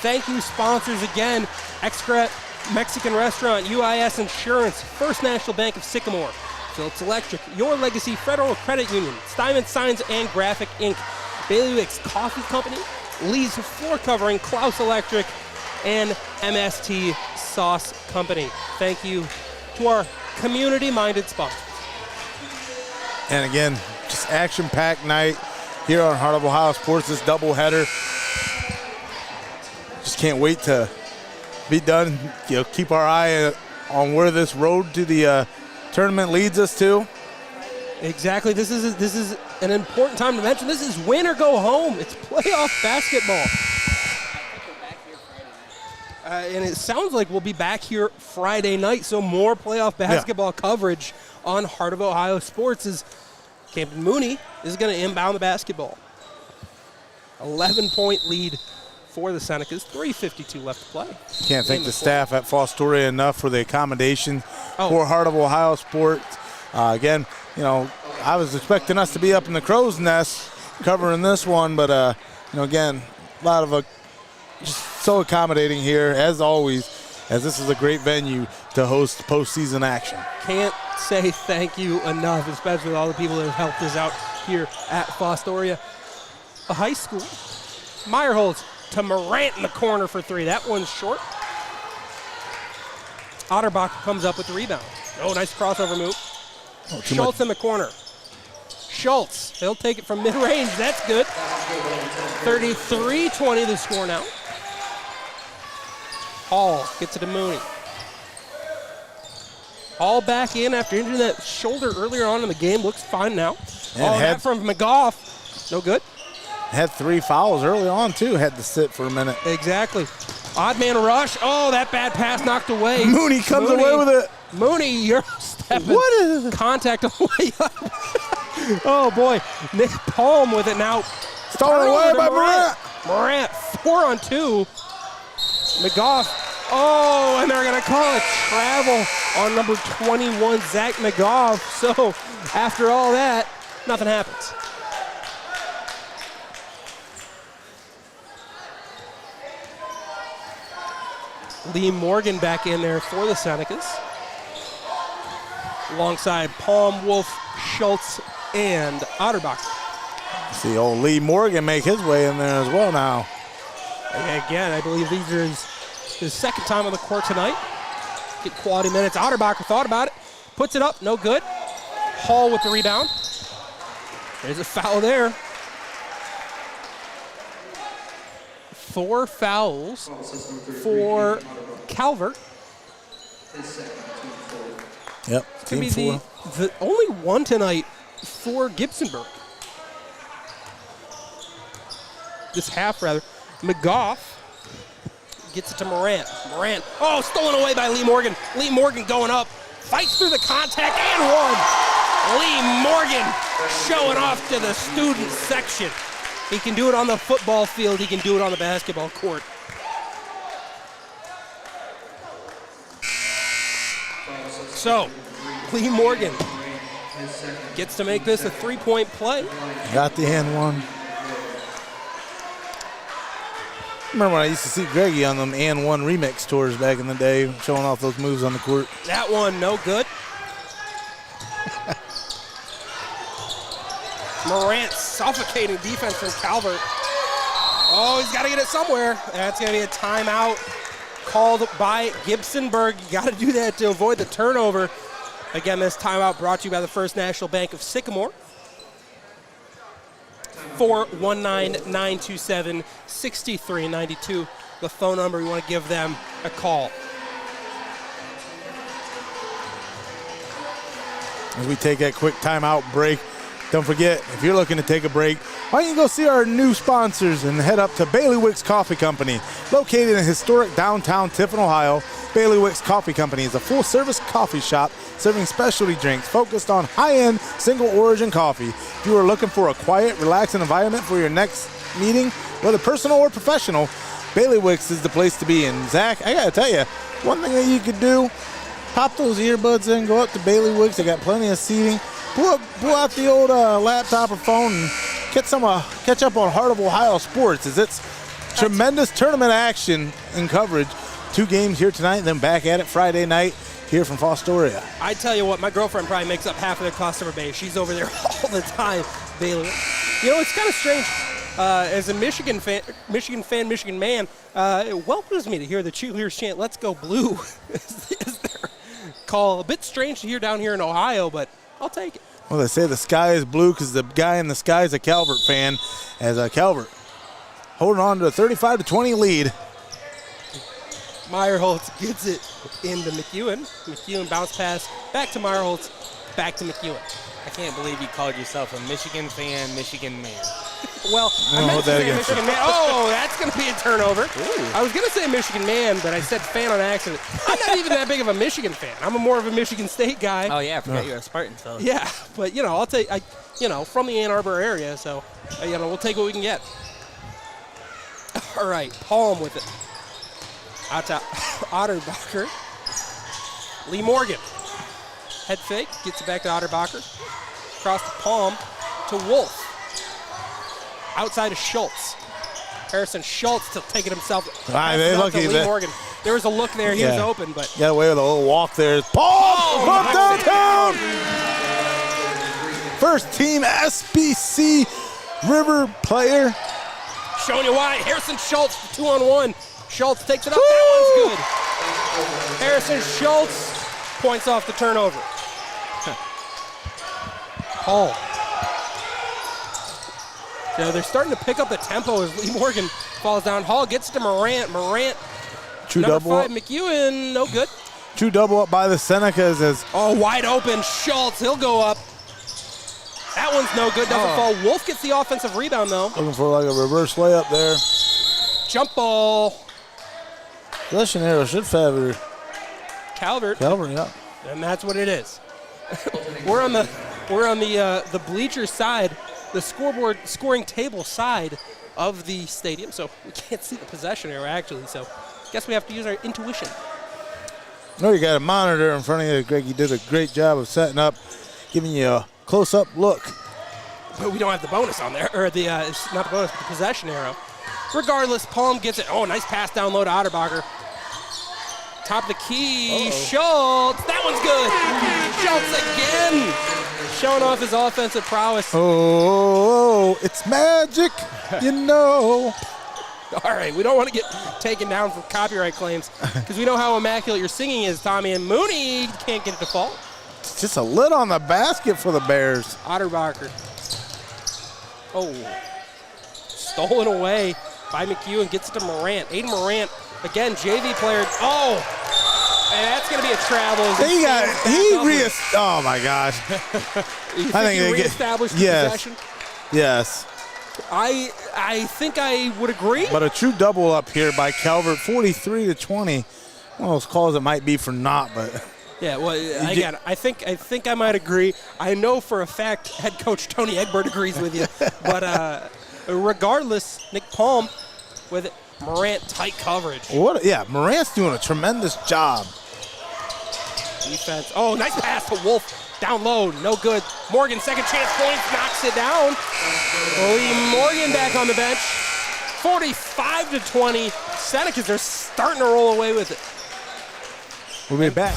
Thank you, sponsors again. Xcaret Mexican Restaurant, UIS Insurance, First National Bank of Sycamore, Phillips Electric, Your Legacy Federal Credit Union, Steinmetz Signs and Graphic Inc., Bailiwicks Coffee Company, Lee's Floor Covering, Clouse Electric, and MST Sauce Company. Thank you to our community-minded sponsors. And again, just action-packed night here on Heart of Ohio Sports, this doubleheader. Just can't wait to be done. Keep our eye on where this road to the tournament leads us to. Exactly. This is an important time to mention. This is win or go home. It's playoff basketball. And it sounds like we'll be back here Friday night, so more playoff basketball coverage on Heart of Ohio Sports as Camden Mooney is going to inbound the basketball. 11-point lead for the Senecas, 3:52 left to play. Can't thank the staff at Fostoria enough for the accommodation for Heart of Ohio Sports. Again, I was expecting us to be up in the crow's nest covering this one, but again, a lot of just so accommodating here as always, as this is a great venue to host postseason action. Can't say thank you enough, especially all the people that have helped us out here at Fostoria. A high school. Meyerholtz to Morant in the corner for 3. That one's short. Otterbacher comes up with the rebound. Oh, nice crossover move. Schultz in the corner. Schultz, he'll take it from mid-range. That's good. 33-20 the score now. Hall gets it to Mooney. Hall back in after injuring that shoulder earlier on in the game. Looks fine now. That from McGough. No good. Had 3 fouls early on, too. Had to sit for a minute. Exactly. Odd man rush. Oh, that bad pass knocked away. Mooney comes away with it. Mooney, you're stepping. What is it? Contact on the way up. Oh, boy. Nick Palm with it now. Stolen away by Morant. Morant, 4-on-2. McGough. Oh, and they're going to call it travel on number 21, Zach McGough. So, after all that, nothing happens. Lee Morgan back in there for the Senecas. Alongside Palm, Wolf, Schultz, and Otterbach. See old Lee Morgan make his way in there as well now. And again, I believe these are his second time on the court tonight. Get quality minutes. Otterbacher thought about it. Puts it up, no good. Hall with the rebound. There's a foul there. 4 fouls for Calvert. Yep, It's going team to be 4. the only one tonight for Gibsonburg. This half, rather. McGough gets it to Morant. Morant, oh, stolen away by Lee Morgan. Lee Morgan going up, fights through the contact and one. Lee Morgan showing off to the student section. He can do it on the football field. He can do it on the basketball court. So, Lee Morgan gets to make this a 3-point play. Got the and one. Remember when I used to see Greggy on them and one remix tours back in the day, showing off those moves on the court. That one, no good. Morant suffocating defense from Calvert. Oh, he's got to get it somewhere. That's going to be a timeout called by Gibsonburg. You got to do that to avoid the turnover. Again, this timeout brought to you by the First National Bank of Sycamore. 419-927-6392. The phone number, you want to give them a call. As we take that quick timeout break, don't forget, if you're looking to take a break, why don't you go see our new sponsors and head up to Bailiwicks Coffee Company. Located in historic downtown Tiffin, Ohio, Bailiwicks Coffee Company is a full-service coffee shop serving specialty drinks focused on high-end single-origin coffee. If you are looking for a quiet, relaxing environment for your next meeting, whether personal or professional, Bailiwicks is the place to be. And Zach, I gotta tell you, one thing that you could do, pop those earbuds in, go up to Bailiwicks. They got plenty of seating. Pull out the old laptop or phone and catch up on Heart of Ohio sports, as it's tremendous tournament action and coverage. 2 games here tonight, then back at it Friday night here from Fostoria. I tell you what, my girlfriend probably makes up half of the cost of her base. She's over there all the time, Bailey. You know, it's kind of strange. As a Michigan man, it welcomes me to hear the cheerleaders chant, "Let's go blue." is their call. A bit strange to hear down here in Ohio, but I'll take it. Well, they say the sky is blue because the guy in the sky is a Calvert fan, as Calvert holding on to a 35-20 lead. Meyerholtz gets it into McEwen. McEwen bounce pass back to Meyerholtz, back to McEwen. I can't believe you called yourself a Michigan fan, Michigan man. Well, I meant to say Michigan man. Oh, that's going to be a turnover. Ooh. I was going to say Michigan man, but I said fan on accident. I'm not even that big of a Michigan fan. I'm more of a Michigan State guy. Oh, yeah, I forgot you're a Spartan. So. Yeah, but, I'll take, from the Ann Arbor area, so, we'll take what we can get. All right, Palm with it. Out to Otterbacher. Lee Morgan. Head fake, gets it back to Otterbacher. Across the Palm to Wolf. Outside of Schultz. Harrison Schultz to take it himself. Lee Morgan. There was a look there. He was open, but. Got away with a little walk there. Paul from downtown. First team SBC River player. Showing you why. Harrison Schultz, 2-on-1. Schultz takes it up. That one's good. Harrison Schultz points off the turnover. Hall. They're starting to pick up the tempo as Lee Morgan falls down. Hall gets to Morant. Morant True Number double 5, up. McEwen, no good. True double up by the Senecas as Wide open. Schultz, he'll go up. That one's no good, doesn't fall. Wolf gets the offensive rebound, though. looking for like a reverse layup there. Jump ball. Possession arrow should favor Calvert. Calvert, yeah. And that's what it is. we're on the bleacher side, the scoreboard scoring table side of the stadium, so we can't see the possession arrow actually. So I guess we have to use our intuition. No, you got a monitor in front of you, Greg. You did a great job of setting up, giving you a close-up look. But we don't have the bonus on there, or it's not the bonus, but the possession arrow. Regardless, Palm gets it. Oh, nice pass down low to Otterbacher. Top of the key, Schultz. That one's good. Schultz again, showing off his offensive prowess. Oh, it's magic, you know. All right, we don't want to get taken down for copyright claims because we know how immaculate your singing is, Tommy. And Mooney can't get it to fall. It's just a lid on the basket for the Bears. Otterbacher. Oh, stolen away by McEwen. Gets it to Morant. Aiden Morant, again, JV player. Oh, and that's going to be a travel. Oh, my gosh. You I think he they reestablished the possession? Yes. I think I would agree. But a true double up here by Calvert, 43-20. One of those calls that might be for naught, but yeah, well, again, I think I might agree. I know for a fact head coach Tony Egbert agrees with you. But regardless, Nick Palm with it. Morant tight coverage. Morant's doing a tremendous job. Defense. Oh, nice pass to Wolf. Down low, no good. Morgan, second chance points, knocks it down. Lee Morgan back on the bench. 45-20. Senecas are starting to roll away with it. We'll be back.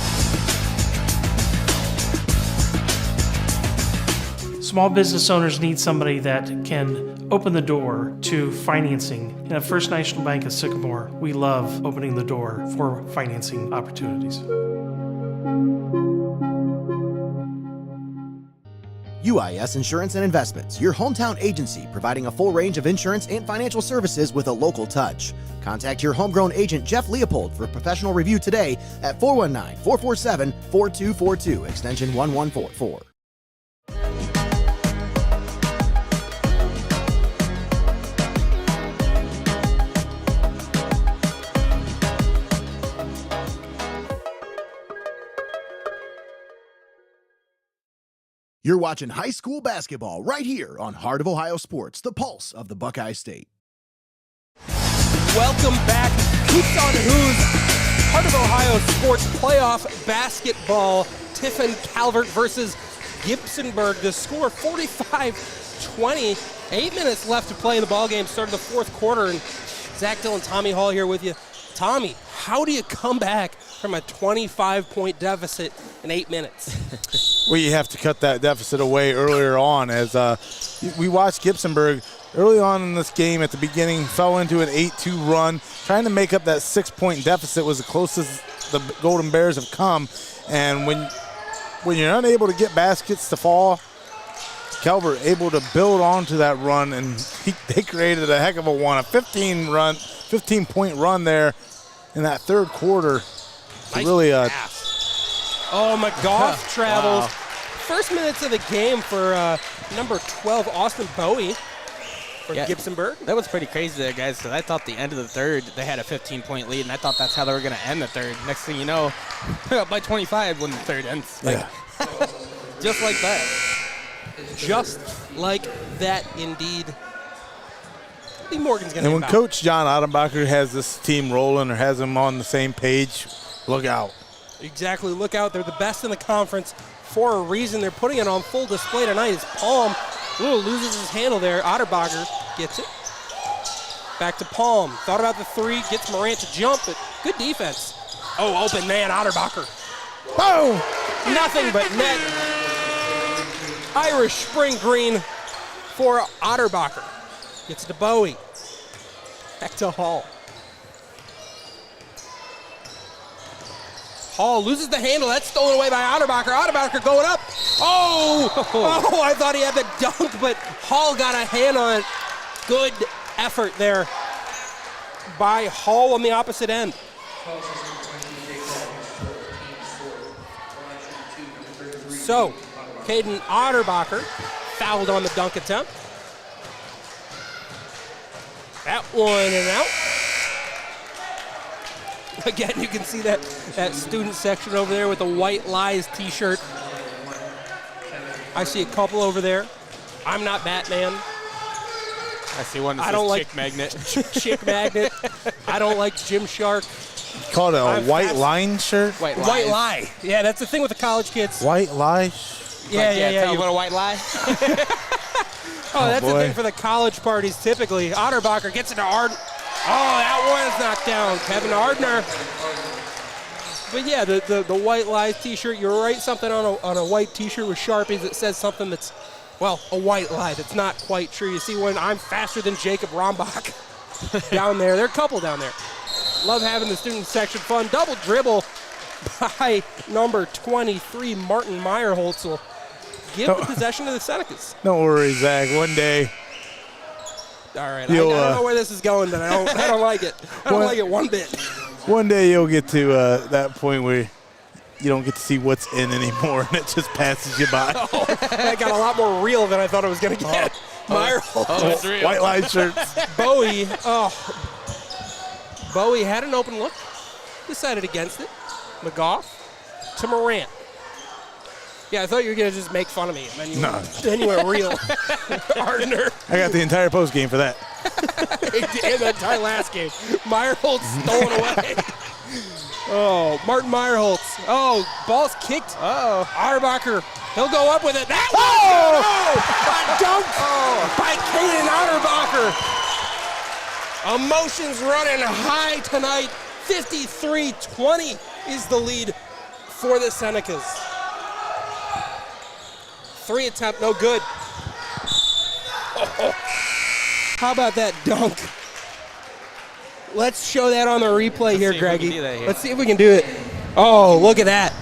Small business owners need somebody that can open the door to financing. And at First National Bank of Sycamore, we love opening the door for financing opportunities. UIS Insurance and Investments, your hometown agency providing a full range of insurance and financial services with a local touch. Contact your homegrown agent Jeff Leopold for a professional review today at 419-447-4242, extension 1144. You're watching high school basketball right here on Heart of Ohio Sports, the pulse of the Buckeye State. Welcome back. Hoops on Who's Heart of Ohio Sports playoff basketball. Tiffin Calvert versus Gibsonburg. The score 45-20. 8 minutes left to play in the ballgame. Started the fourth quarter, and Zack Dillon, Tommy Hall here with you. Tommy, how do you come back from a 25-point deficit in 8 minutes? Well, you have to cut that deficit away earlier on. As we watched Gibsonburg early on in this game at the beginning, fell into an 8-2 run. Trying to make up that 6-point deficit was the closest the Golden Bears have come. And when you're unable to get baskets to fall, Calvert able to build onto that run, and they created a heck of a 15-point run there in that third quarter. Nice really pass. Oh, McGough travels. Wow. First minutes of the game for number 12, Austin Bowie for Gibsonburg. That was pretty crazy there, guys, because I thought the end of the third, they had a 15-point lead, and I thought that's how they were going to end the third. Next thing you know, by 25 when the third ends. Just like that. Just like that, indeed. I think Morgan's going to And when Coach John Ottenbacher has this team rolling or has them on the same page, look out. Exactly, look out. They're the best in the conference for a reason. They're putting it on full display tonight. His Palm loses his handle there. Otterbacher gets it. Back to Palm. Thought about the three, gets Morant to jump, but good defense. Oh, open man, Otterbacher. Boom! Nothing but net. Irish spring green for Otterbacher. Gets to Bowie. Back to Hall. Hall loses the handle. That's stolen away by Otterbacher. Otterbacher going up. Oh, I thought he had the dunk, but Hall got a hand on it. Good effort there by Hall on the opposite end. Foul system point to Jake Hall, team score. Line shooting 2, number 33. So, Caden Otterbacher fouled on the dunk attempt. That one and out. Again, you can see that student section over there with the White Lies t-shirt. I see a couple over there. I'm not Batman. I see one that I says don't like Chick Magnet. Chick Magnet. I don't like Gymshark. Called it a I'm white fast. line shirt? White White lies. Lie. Yeah, that's the thing with the college kids. White lie? Yeah. A little white lie. Oh, that's the boy. thing for the college parties typically. Otterbacher gets into Arden. Oh, that one's knocked down. Kevin Ardner. But yeah, the White Lies t-shirt, you're right, something on a white t-shirt with Sharpies that says something that's, well, a white lie that's not quite true. You see when I'm faster than Jacob Rombach down there. There are a couple down there. Love having the student section fun. Double dribble by number 23, Martin Meyerholtz will give the possession to the Senecas. Don't worry, Zach. One day, All right, I You'll, don't know where this is going, but I don't like it. I don't like it one bit. one day you'll get to that point where you don't get to see what's in anymore, and it just passes you by. That got a lot more real than I thought it was going to get. Meyerholtz. It's real. White line shirts. Bowie. Bowie had an open look, decided against it. McGough to Morant. Yeah, I thought you were going to just make fun of me, and then you went real. Ardner. I got the entire post game for that. In the entire last game. Meyerholtz stolen away. Oh, Martin Meyerholtz. Oh, ball's kicked. Uh-oh. Otterbacher. He'll go up with it. That one! A dunk by Caden Otterbacher. Emotions running high tonight. 53-20 is the lead for the Senecas. 3 attempt, no good. How about that dunk? Let's show that on the replay here, see if we can Greggy. do that here. Let's see if we can do it. Oh, look at that.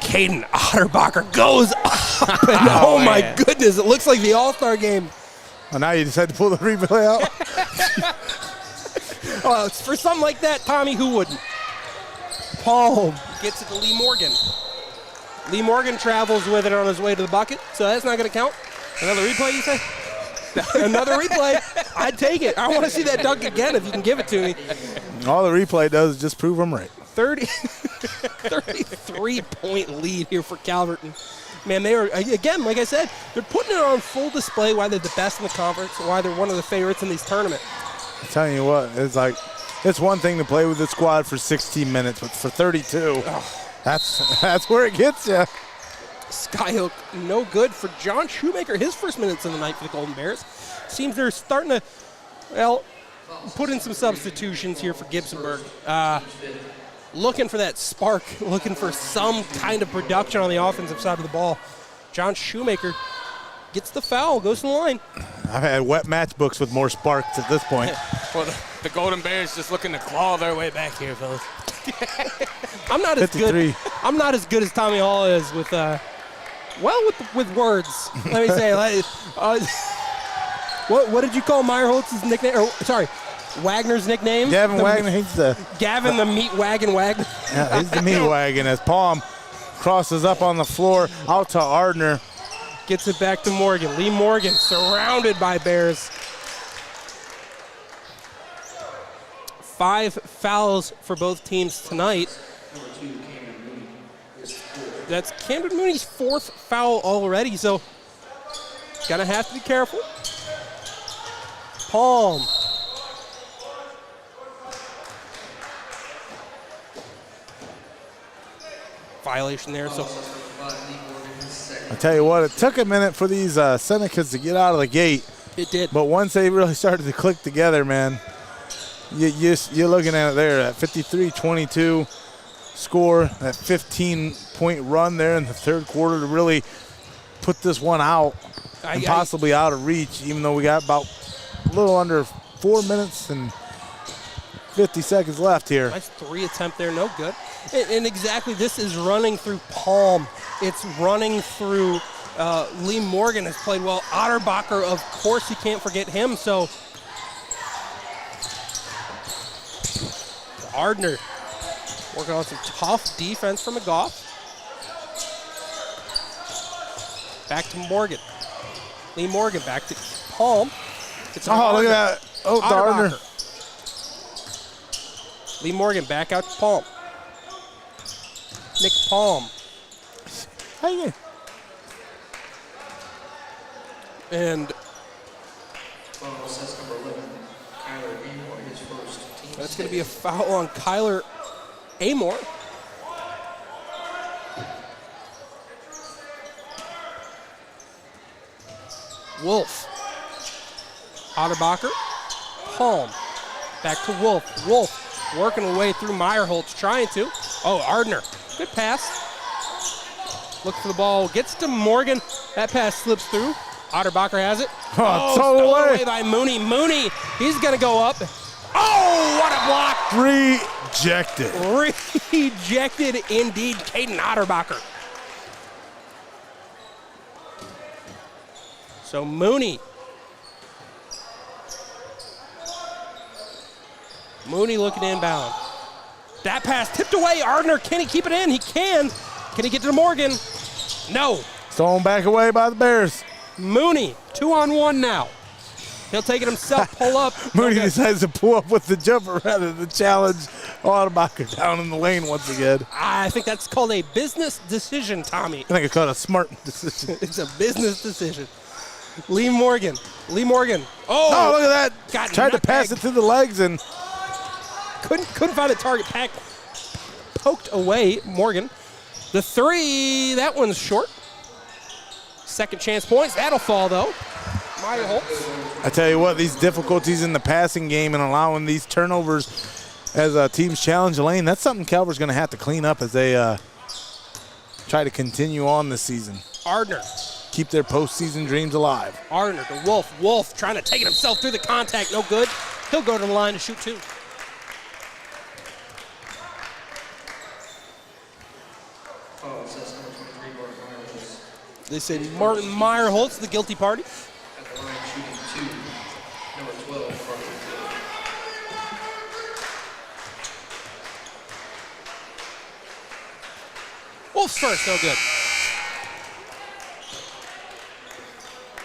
Caden Otterbacher goes up, and oh my man. goodness, it looks like the All-Star game. Well, now you decide to pull the replay out. Oh, it's for something like that, Tommy, who wouldn't? Palm gets it to Lee Morgan. Lee Morgan travels with it on his way to the bucket, so that's not going to count. Another replay, you say? Another replay. I'd take it. I want to see that dunk again if you can give it to me. All the replay does is just prove I'm right. 33-point lead here for Calvert. And man, they are, again, like I said, they're putting it on full display why they're the best in the conference, why they're one of the favorites in these tournaments. I'm telling you what, it's one thing to play with the squad for 16 minutes, but for 32, that's where it gets you. Skyhook, no good for John Shoemaker. His first minutes of the night for the Golden Bears. Seems they're starting to, well, put in some substitutions here for Gibsonburg. Looking for that spark, looking for some kind of production on the offensive side of the ball. John Shoemaker gets the foul, goes to the line. I've had wet matchbooks with more sparks at this point. Well, the Golden Bears just looking to claw their way back here, fellas. I'm not as 53. good. I'm not as good as Tommy Hall is with, with words. Let me say, what did you call Meyerholtz's nickname? Or sorry, Wagner's nickname? Gavin Wagner, he's the Meat Wagon Wagner. yeah, he's the meat wagon as Palm crosses up on the floor out to Ardner. Gets it back to Morgan. Lee Morgan surrounded by Bears. 5 fouls for both teams tonight. That's Camden Mooney's 4th foul already, so gonna have to be careful. Palm. Violation there, so I tell you what, it took a minute for these Senecas to get out of the gate, it did. but once they really started to click together, man, you're looking at it there, that 53-22 score, that 15-point run there in the third quarter to really put this one out and possibly out of reach, even though we got about a little under 4 minutes and 50 seconds left here. Nice 3 attempt there, no good. And exactly, this is running through Palm. It's running through Lee Morgan has played well. Otterbacher, of course, you can't forget him. So Ardner working on some tough defense from McGough. Back to Morgan. Lee Morgan back to Palm. Oh, look at that. Oh, Ardner. Lee Morgan back out to Palm. Nick Palm. Hey. And Foul says number 11, Kyler Amor, his first team. that's going to be a foul on Kyler Amor. Wolf. Otterbacher. Palm. Back to Wolf. Wolf working away through Meyerholtz, trying to. Oh, Ardner. Good pass. Look for the ball. Gets to Morgan. That pass slips through. Otterbacher has it. Oh, stolen away. away by Mooney. Mooney, he's going to go up. Oh, what a block. Rejected. Rejected indeed, Caden Otterbacher. So Mooney. Mooney looking inbound. That pass tipped away. Ardner, can he keep it in? He can. Can he get to Morgan? No. Stolen back away by the Bears. Mooney, 2-on-1 now. He'll take it himself, pull up. Mooney Okay. decides to pull up with the jumper rather than challenge Otterbacher down in the lane once again. I think that's called a business decision, Tommy. I think it's called a smart decision. It's a business decision. Lee Morgan. Lee Morgan. Oh, look at that. Got Tried to pass nutmegged. it through the legs and Couldn't find a target. Pack poked away. Morgan. The three, that one's short. Second chance points. That'll fall, though. Meyerholtz. I tell you what, these difficulties in the passing game and allowing these turnovers as teams challenge the lane, that's something Calvert's going to have to clean up as they try to continue on this season. Ardner. Keep their postseason dreams alive. Ardner to Wolf. Wolf trying to take it himself through the contact. No good. He'll go to the line to shoot two. Foul says number 23, Martin Meyerholtz. They say Martin Meyerholtz, the guilty party. At the line shooting 2, number 12, Carter Field. Wolf's first, no good.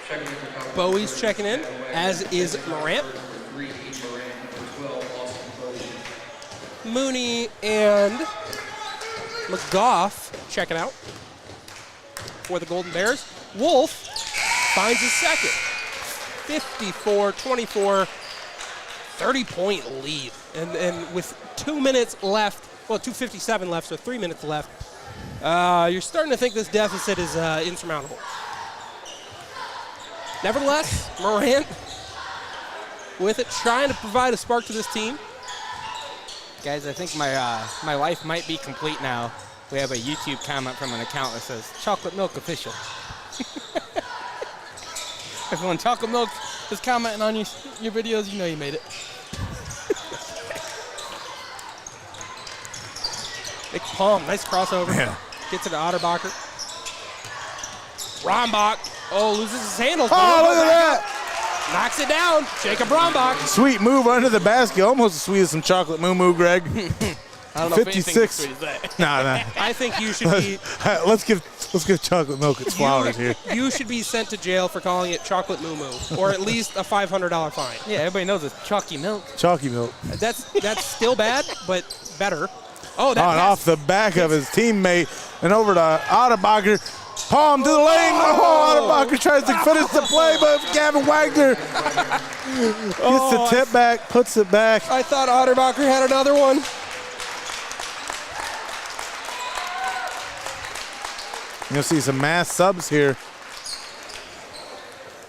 Checking in for Calvert. Bowie's checking in, as is Morant. Number 3, Morant. Number 12, Austin Bowie. Mooney and McGough checking out for the Golden Bears. Wolf finds his second. 54-24, 30-point lead. And with 2 minutes left, well, 2:57 left, so 3 minutes left, you're starting to think this deficit is insurmountable. Nevertheless, Morant with it, trying to provide a spark to this team. Guys, I think my life might be complete now. We have a YouTube comment from an account that says, chocolate milk official. If when chocolate milk is commenting on your videos, you know you made it. Nick Palm, nice crossover. Yeah. Gets it to Otterbacher. Rombach, loses his handles. Oh, look at that. Knocks it down. Jacob Rombach. Sweet move under the basket. Almost as sweet as some chocolate moo-moo, Greg. I don't know if 56. anything's as sweet as that. Nah. I think you should be Let's give chocolate milk its flowers here. you should be sent to jail for calling it chocolate moo moo, or at least a $500 fine. Yeah, everybody knows it's chalky milk. Chalky milk. That's still bad, but better. Oh, that On pass. off the back of his teammate and over to Otterbacher. Palm to the lane. Oh, Otterbacher tries to finish the play, but Gavin Wagner gets the tip back, puts it back. I thought Otterbacher had another one. You'll see some mass subs here.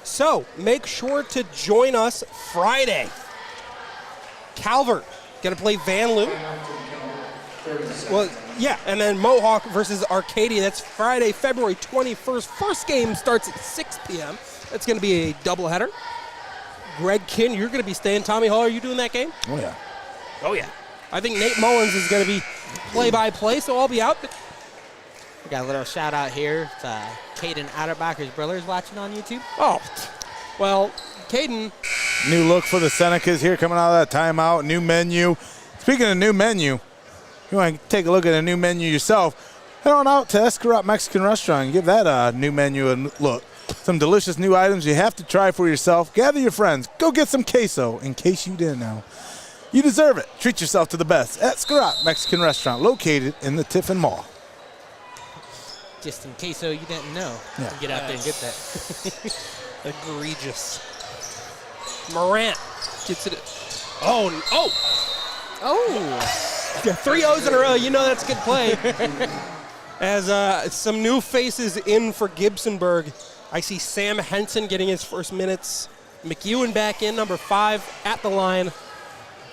So make sure to join us Friday. Calvert gonna play Van Loo. Well, yeah, and then Mohawk versus Arcadia. That's Friday, February 21st. First game starts at 6 p.m. That's going to be a doubleheader. Greg Kinn, you're going to be staying. Tommy Hall, are you doing that game? Oh, yeah. Oh, yeah. I think Nate Mullins is going to be play-by-play, so I'll be out. We got a little shout out here to Caden Otterbacher's brothers watching on YouTube. Oh, well, Caden, New look for the Senecas here coming out of that timeout. New menu. Speaking of new menu, you want to take a look at a new menu yourself, head on out to Xcaret Mexican Restaurant and give that new menu a look. Some delicious new items you have to try for yourself. Gather your friends. Go get some queso, in case you didn't know. You deserve it. Treat yourself to the best at Xcaret Mexican Restaurant, located in the Tiffin Mall. Just in case so you didn't know. Yeah. Get out there and get that. Egregious. Morant gets it. Oh. Yeah, 3 O's in a row. You know that's a good play. As some new faces in for Gibsonburg. I see Sam Henson getting his first minutes. McEwen back in, number 5, at the line,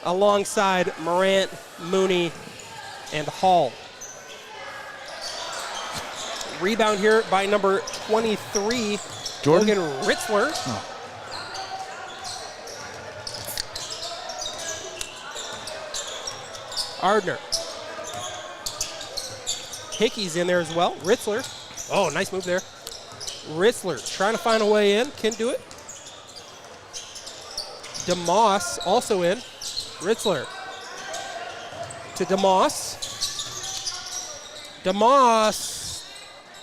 alongside Morant, Mooney, and Hall. Rebound here by number 23, Jordan Logan Ritzler. Oh. Ardner. Hickey's in there as well. Ritzler. Oh, nice move there. Ritzler trying to find a way in. Can do it. DeMoss also in. Ritzler to DeMoss. DeMoss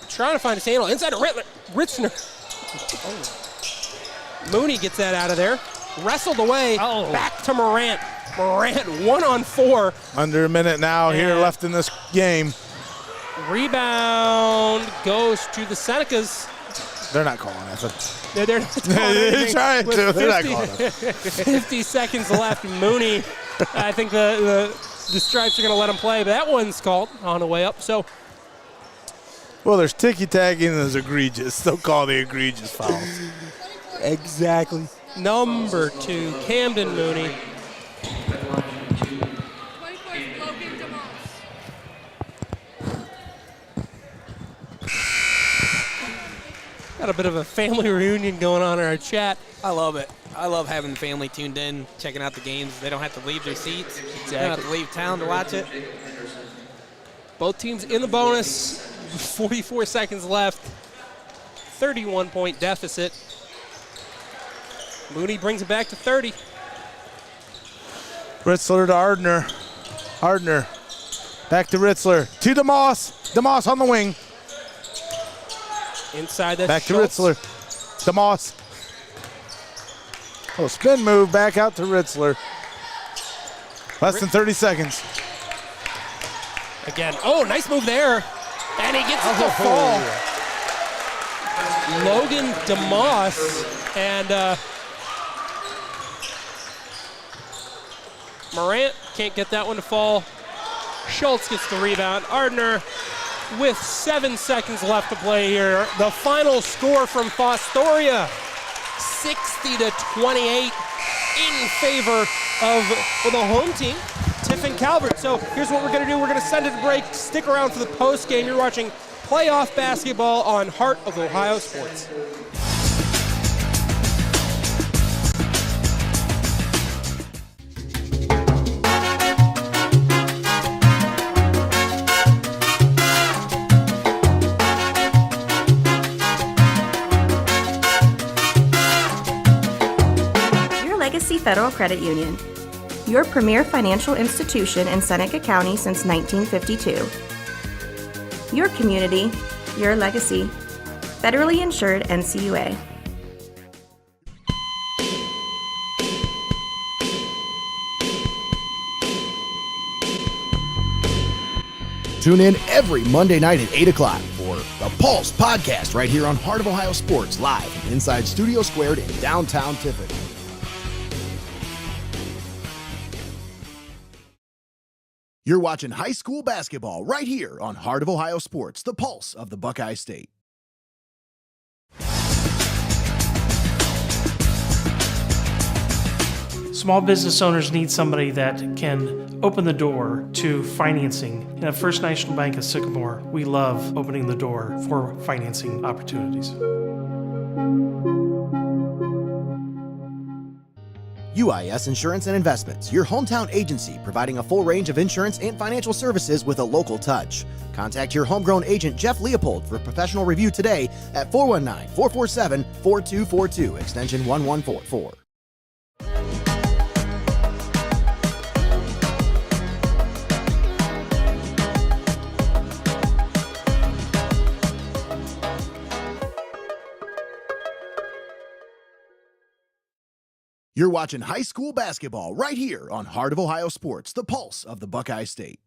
trying to find his handle. Inside of Ritzner. Oh. Mooney gets that out of there. Wrestled away. Oh. Back to Morant. Morant 1-on-4. Under a minute now here left in this game. Rebound goes to the Senecas. They're not calling it. They're not calling They're anything. trying With to. They're not 50 calling it. 50 seconds left. Mooney, I think the Stripes are going to let him play, but that one's called on the way up. So, Well, there's ticky-tacky and there's egregious. They'll call the egregious fouls. exactly. Number 2, Camden Mooney. Got a bit of a family reunion going on in our chat. I love it. I love having the family tuned in, checking out the games. They don't have to leave their seats. They don't have to leave town to watch it. Both teams in the bonus. 44 seconds left. 31-point deficit. Mooney brings it back to 30. Ritzler to Ardner. Ardner back to Ritzler. To DeMoss. DeMoss on the wing. Inside that. Back Schultz. to Ritzler. DeMoss. Oh, spin move back out to Ritzler. Less than 30 seconds. Again. Oh, nice move there. And he gets it to fall. Logan DeMoss and Morant can't get that one to fall. Schultz gets the rebound. Ardner with 7 seconds left to play here. The final score from Fostoria, 60-28 in favor of the home team, Tiffin Calvert. So here's what we're going to do. We're going to send it to break. Stick around for the post game. You're watching playoff basketball on Heart of Ohio Sports. Federal Credit Union, your premier financial institution in Seneca County since 1952. Your community, your legacy. Federally insured NCUA. Tune in every Monday night at 8 o'clock for the Pulse podcast right here on Heart of Ohio Sports, live from inside Studio Squared in downtown Tiffin. You're watching high school basketball right here on Heart of Ohio Sports, the pulse of the Buckeye State. Small business owners need somebody that can open the door to financing. And at First National Bank of Sycamore, we love opening the door for financing opportunities. UIS Insurance and Investments, your hometown agency providing a full range of insurance and financial services with a local touch. Contact your homegrown agent, Jeff Leopold, for a professional review today at 419-447-4242, extension 1144. You're watching high school basketball right here on Heart of Ohio Sports, the pulse of the Buckeye State.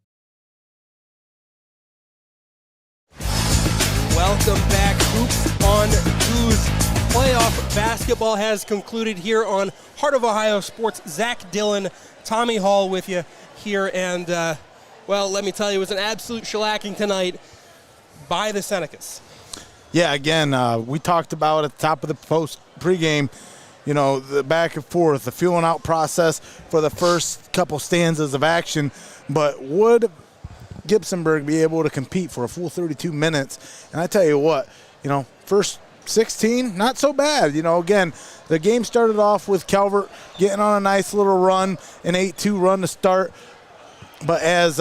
Welcome back. Hoops on Who's playoff basketball has concluded here on Heart of Ohio Sports. Zack Dillon, Tommy Hall with you here. And, well, let me tell you, it was an absolute shellacking tonight by the Senecas. Yeah, again, we talked about at the top of the pregame, you know, the back and forth, the feeling out process for the first couple stanzas of action. But would Gibsonburg be able to compete for a full 32 minutes? And I tell you what, you know, first 16, not so bad. You know, again, the game started off with Calvert getting on a nice little run, an 8-2 run to start. But as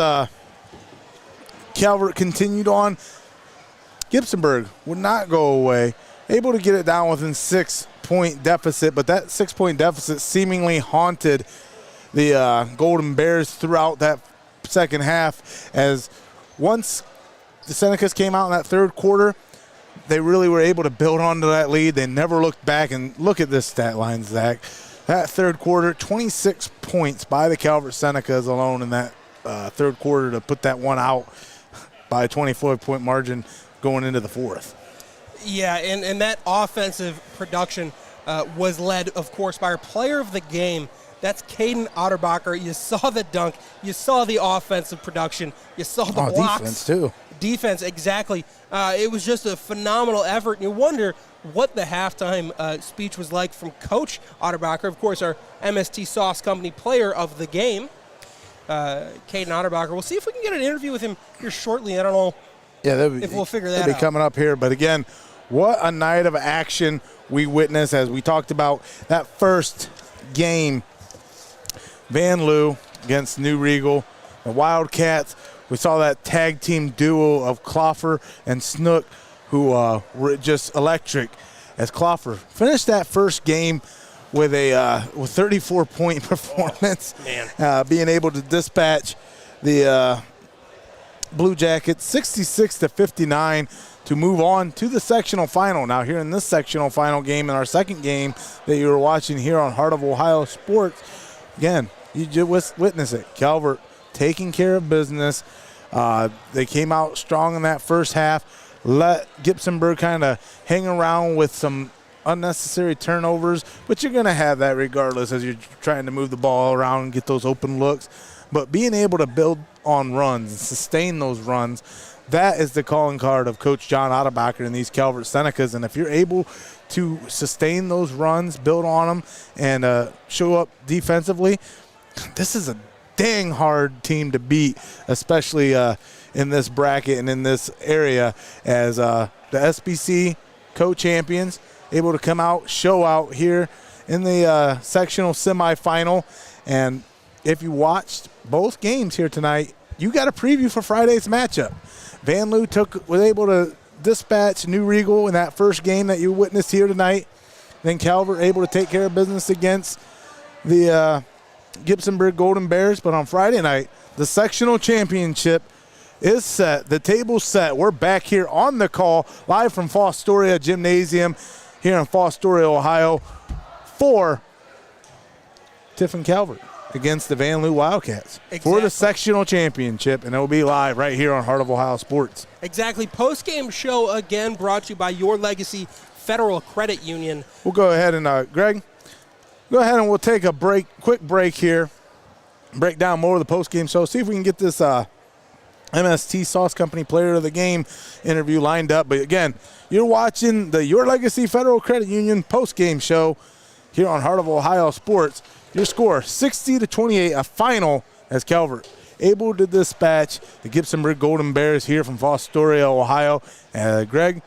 Calvert continued on, Gibsonburg would not go away, able to get it down within 6-point deficit, but that 6-point deficit seemingly haunted the Golden Bears throughout that second half, as once the Senecas came out in that third quarter, they really were able to build onto that lead. They never looked back, and look at this stat line, Zach. That third quarter, 26 points by the Calvert Senecas alone in that third quarter to put that one out by a 24-point margin going into the fourth. Yeah, and that offensive production was led, of course, by our player of the game. That's Caden Otterbacher. You saw the dunk. You saw the offensive production. You saw the blocks. Defense, too. Defense, exactly. It was just a phenomenal effort. And you wonder what the halftime speech was like from Coach Otterbacher, of course, our MST Sauce Company player of the game, Caden Otterbacher. We'll see if we can get an interview with him here shortly. I don't know if we'll figure that out. It'll be coming up here. But, again, what a night of action we witnessed as we talked about that first game. Van Loo against New Regal, the Wildcats. We saw that tag team duo of Clougher and Snook, who were just electric, as Clougher finished that first game with a 34-point performance, being able to dispatch the Blue Jackets 66-59 to move on to the sectional final. Now, here in this sectional final game, in our second game that you were watching here on Heart of Ohio Sports, again, you just witness it. Calvert taking care of business. They came out strong in that first half, let Gibsonburg kind of hang around with some unnecessary turnovers, but you're going to have that regardless as you're trying to move the ball around and get those open looks. But being able to build on runs and sustain those runs, that is the calling card of Coach John Otterbacher and these Calvert Senecas. And if you're able to sustain those runs, build on them, and show up defensively, this is a dang hard team to beat, especially in this bracket and in this area, as the SBC co-champions able to come out, show out here in the sectional semifinal. And if you watched both games here tonight, you got a preview for Friday's matchup. Van Loo was able to dispatch New Regal in that first game that you witnessed here tonight. Then Calvert able to take care of business against the Gibsonburg Golden Bears. But on Friday night, the sectional championship is set. The table's set. We're back here on the call, live from Fostoria Gymnasium here in Fostoria, Ohio, for Tiffin Calvert against the Van Loo Wildcats for the sectional championship, and it will be live right here on Heart of Ohio Sports. Exactly. Postgame show again brought to you by Your Legacy Federal Credit Union. We'll go ahead and, Greg, go ahead and we'll take a quick break here, break down more of the postgame show, see if we can get this MST Sauce Company Player of the Game interview lined up. But again, you're watching the Your Legacy Federal Credit Union postgame show here on Heart of Ohio Sports. Your score, 60-28, a final as Calvert able to dispatch the Gibsonburg Golden Bears here from Fostoria, Ohio. Greg,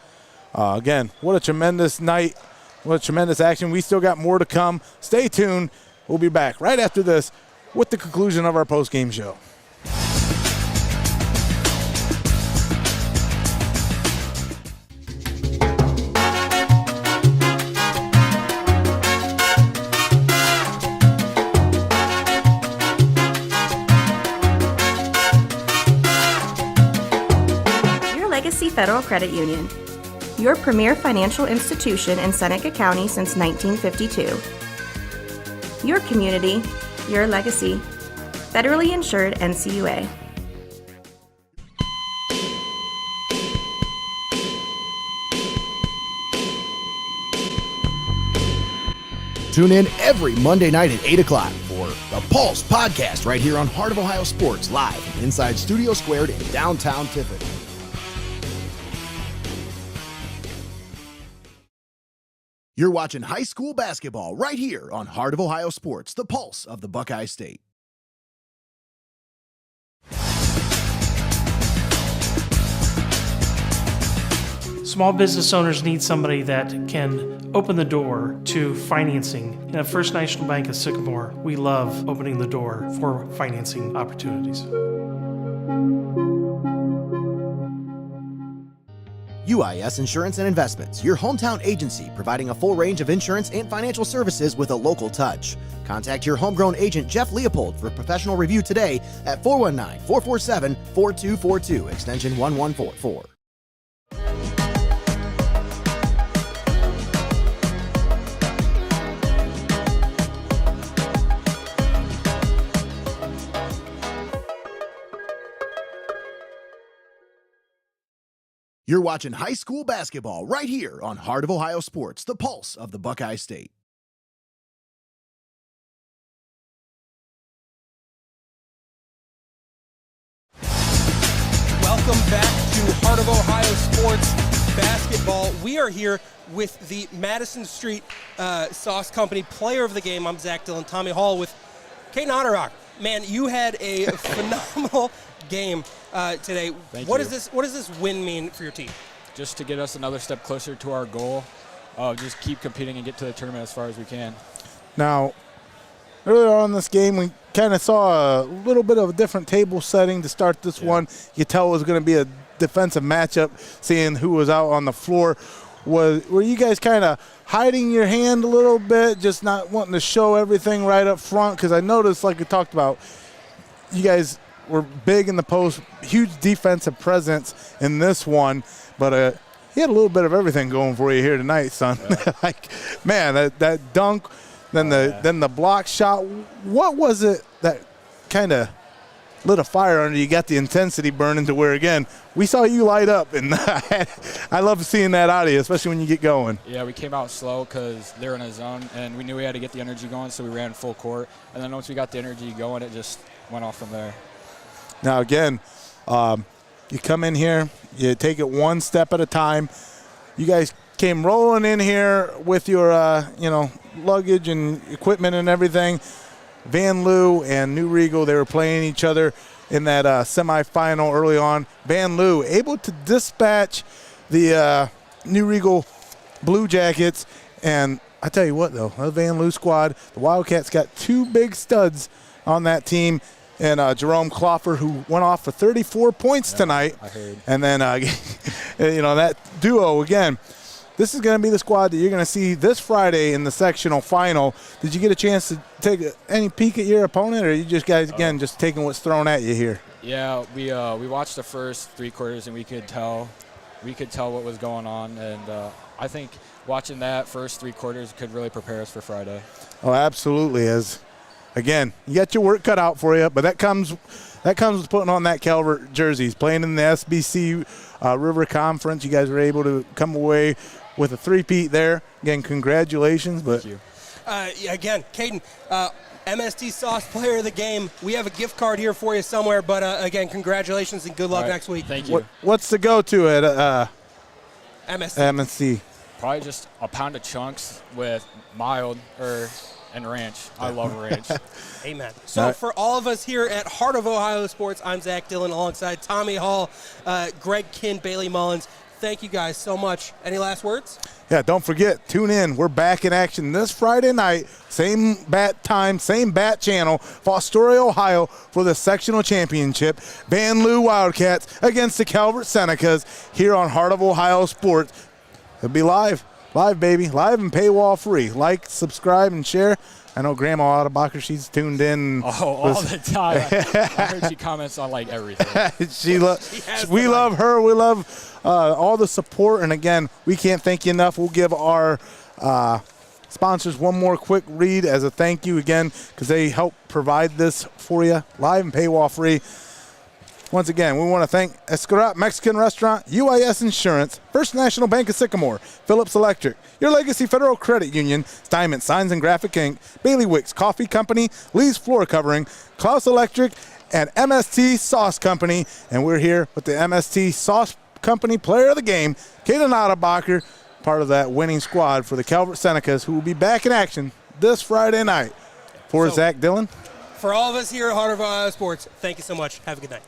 again, what a tremendous night. What a tremendous action. We still got more to come. Stay tuned. We'll be back right after this with the conclusion of our postgame show. Your Legacy Federal Credit Union. Your premier financial institution in Seneca County since 1952. Your community, your legacy. Federally insured NCUA. Tune in every Monday night at 8 o'clock for the Pulse Podcast right here on Heart of Ohio Sports, live from inside Studio Squared in downtown Tiffin. You're watching high school basketball right here on Heart of Ohio Sports, the pulse of the Buckeye State. Small business owners need somebody that can open the door to financing. And at First National Bank of Sycamore, we love opening the door for financing opportunities. UIS Insurance and Investments, your hometown agency providing a full range of insurance and financial services with a local touch. Contact your homegrown agent, Jeff Leopold, for a professional review today at 419-447-4242, extension 1144. You're watching high school basketball right here on Heart of Ohio Sports, the pulse of the Buckeye State. Welcome back to Heart of Ohio Sports basketball. We are here with the Madison Street Sauce Company Player of the Game. I'm Zack Dillon. Tommy Hall with Caden Otterock. Man, you had a phenomenal game today. What does this win mean for your team? Just to get us another step closer to our goal of just keep competing and get to the tournament as far as we can. Now, earlier on in this game, we kind of saw a little bit of a different table setting to start this one. You could tell it was going to be a defensive matchup, seeing who was out on the floor. Were you guys kind of hiding your hand a little bit, just not wanting to show everything right up front? Because I noticed, like we talked about, you guys were big in the post, huge defensive presence in this one, but you had a little bit of everything going for you here tonight, son. Yeah. Like, man, that dunk, then the block shot. What was it that kind of lit a fire under you, got the intensity burning to where, again, we saw you light up, and I love seeing that out of you, especially when you get going. Yeah, we came out slow because they were in a zone, and we knew we had to get the energy going, so we ran full court. And then once we got the energy going, it just went off from there. Now, again, you come in here, you take it one step at a time. You guys came rolling in here with your, luggage and equipment and everything. Van Loo and New Regal, they were playing each other in that semifinal early on. Van Loo able to dispatch the New Regal Blue Jackets. And I tell you what, though, the Van Loo squad, the Wildcats got two big studs on that team. And Jerome Cloffer, who went off for 34 points tonight. I heard. And then, that duo, again, this is going to be the squad that you're going to see this Friday in the sectional final. Did you get a chance to take any peek at your opponent, or are you just guys, again, just taking what's thrown at you here? Yeah, we watched the first three quarters, and we could tell what was going on. And I think watching that first three quarters could really prepare us for Friday. Oh, absolutely. Again, you got your work cut out for you, but that comes with putting on that Calvert jerseys, playing in the SBC River Conference. You guys were able to come away with a three-peat there. Again, congratulations. But Thank you. Again, Caden, MSD Sauce Player of the Game. We have a gift card here for you somewhere, but again, congratulations and good luck next week. Thank you. What's the go-to at MSD? Probably just a pound of chunks with mild and ranch. I love ranch. Amen. So for all of us here at Heart of Ohio Sports, I'm Zack Dillon alongside Tommy Hall, Greg Kinn, Bailey Mullins. Thank you guys so much. Any last words? Yeah, don't forget, tune in. We're back in action this Friday night, same bat time, same bat channel, Fostoria, Ohio, for the sectional championship. Van Loo Wildcats against the Calvert Senecas here on Heart of Ohio Sports. It'll be live. Live, baby. Live and paywall free. Like, subscribe, and share. I know Grandma Ottebacher, she's tuned in. All the time. I heard she comments on, everything. We love her. We love all the support. And, again, we can't thank you enough. We'll give our sponsors one more quick read as a thank you again because they help provide this for you live and paywall free. Once again, we want to thank Xcaret Mexican Restaurant, UIS Insurance, First National Bank of Sycamore, Phillips Electric, Your Legacy Federal Credit Union, Steinmetz Signs and Graphic Inc., Bailiwicks Coffee Company, Lee's Floor Covering, Clouse Electric, and MST Sauce Company. And we're here with the MST Sauce Company Player of the Game, Kaden Ottebacher, part of that winning squad for the Calvert Senecas, who will be back in action this Friday night. For Zack Dillon. For all of us here at Heart of Ohio Sports, thank you so much. Have a good night.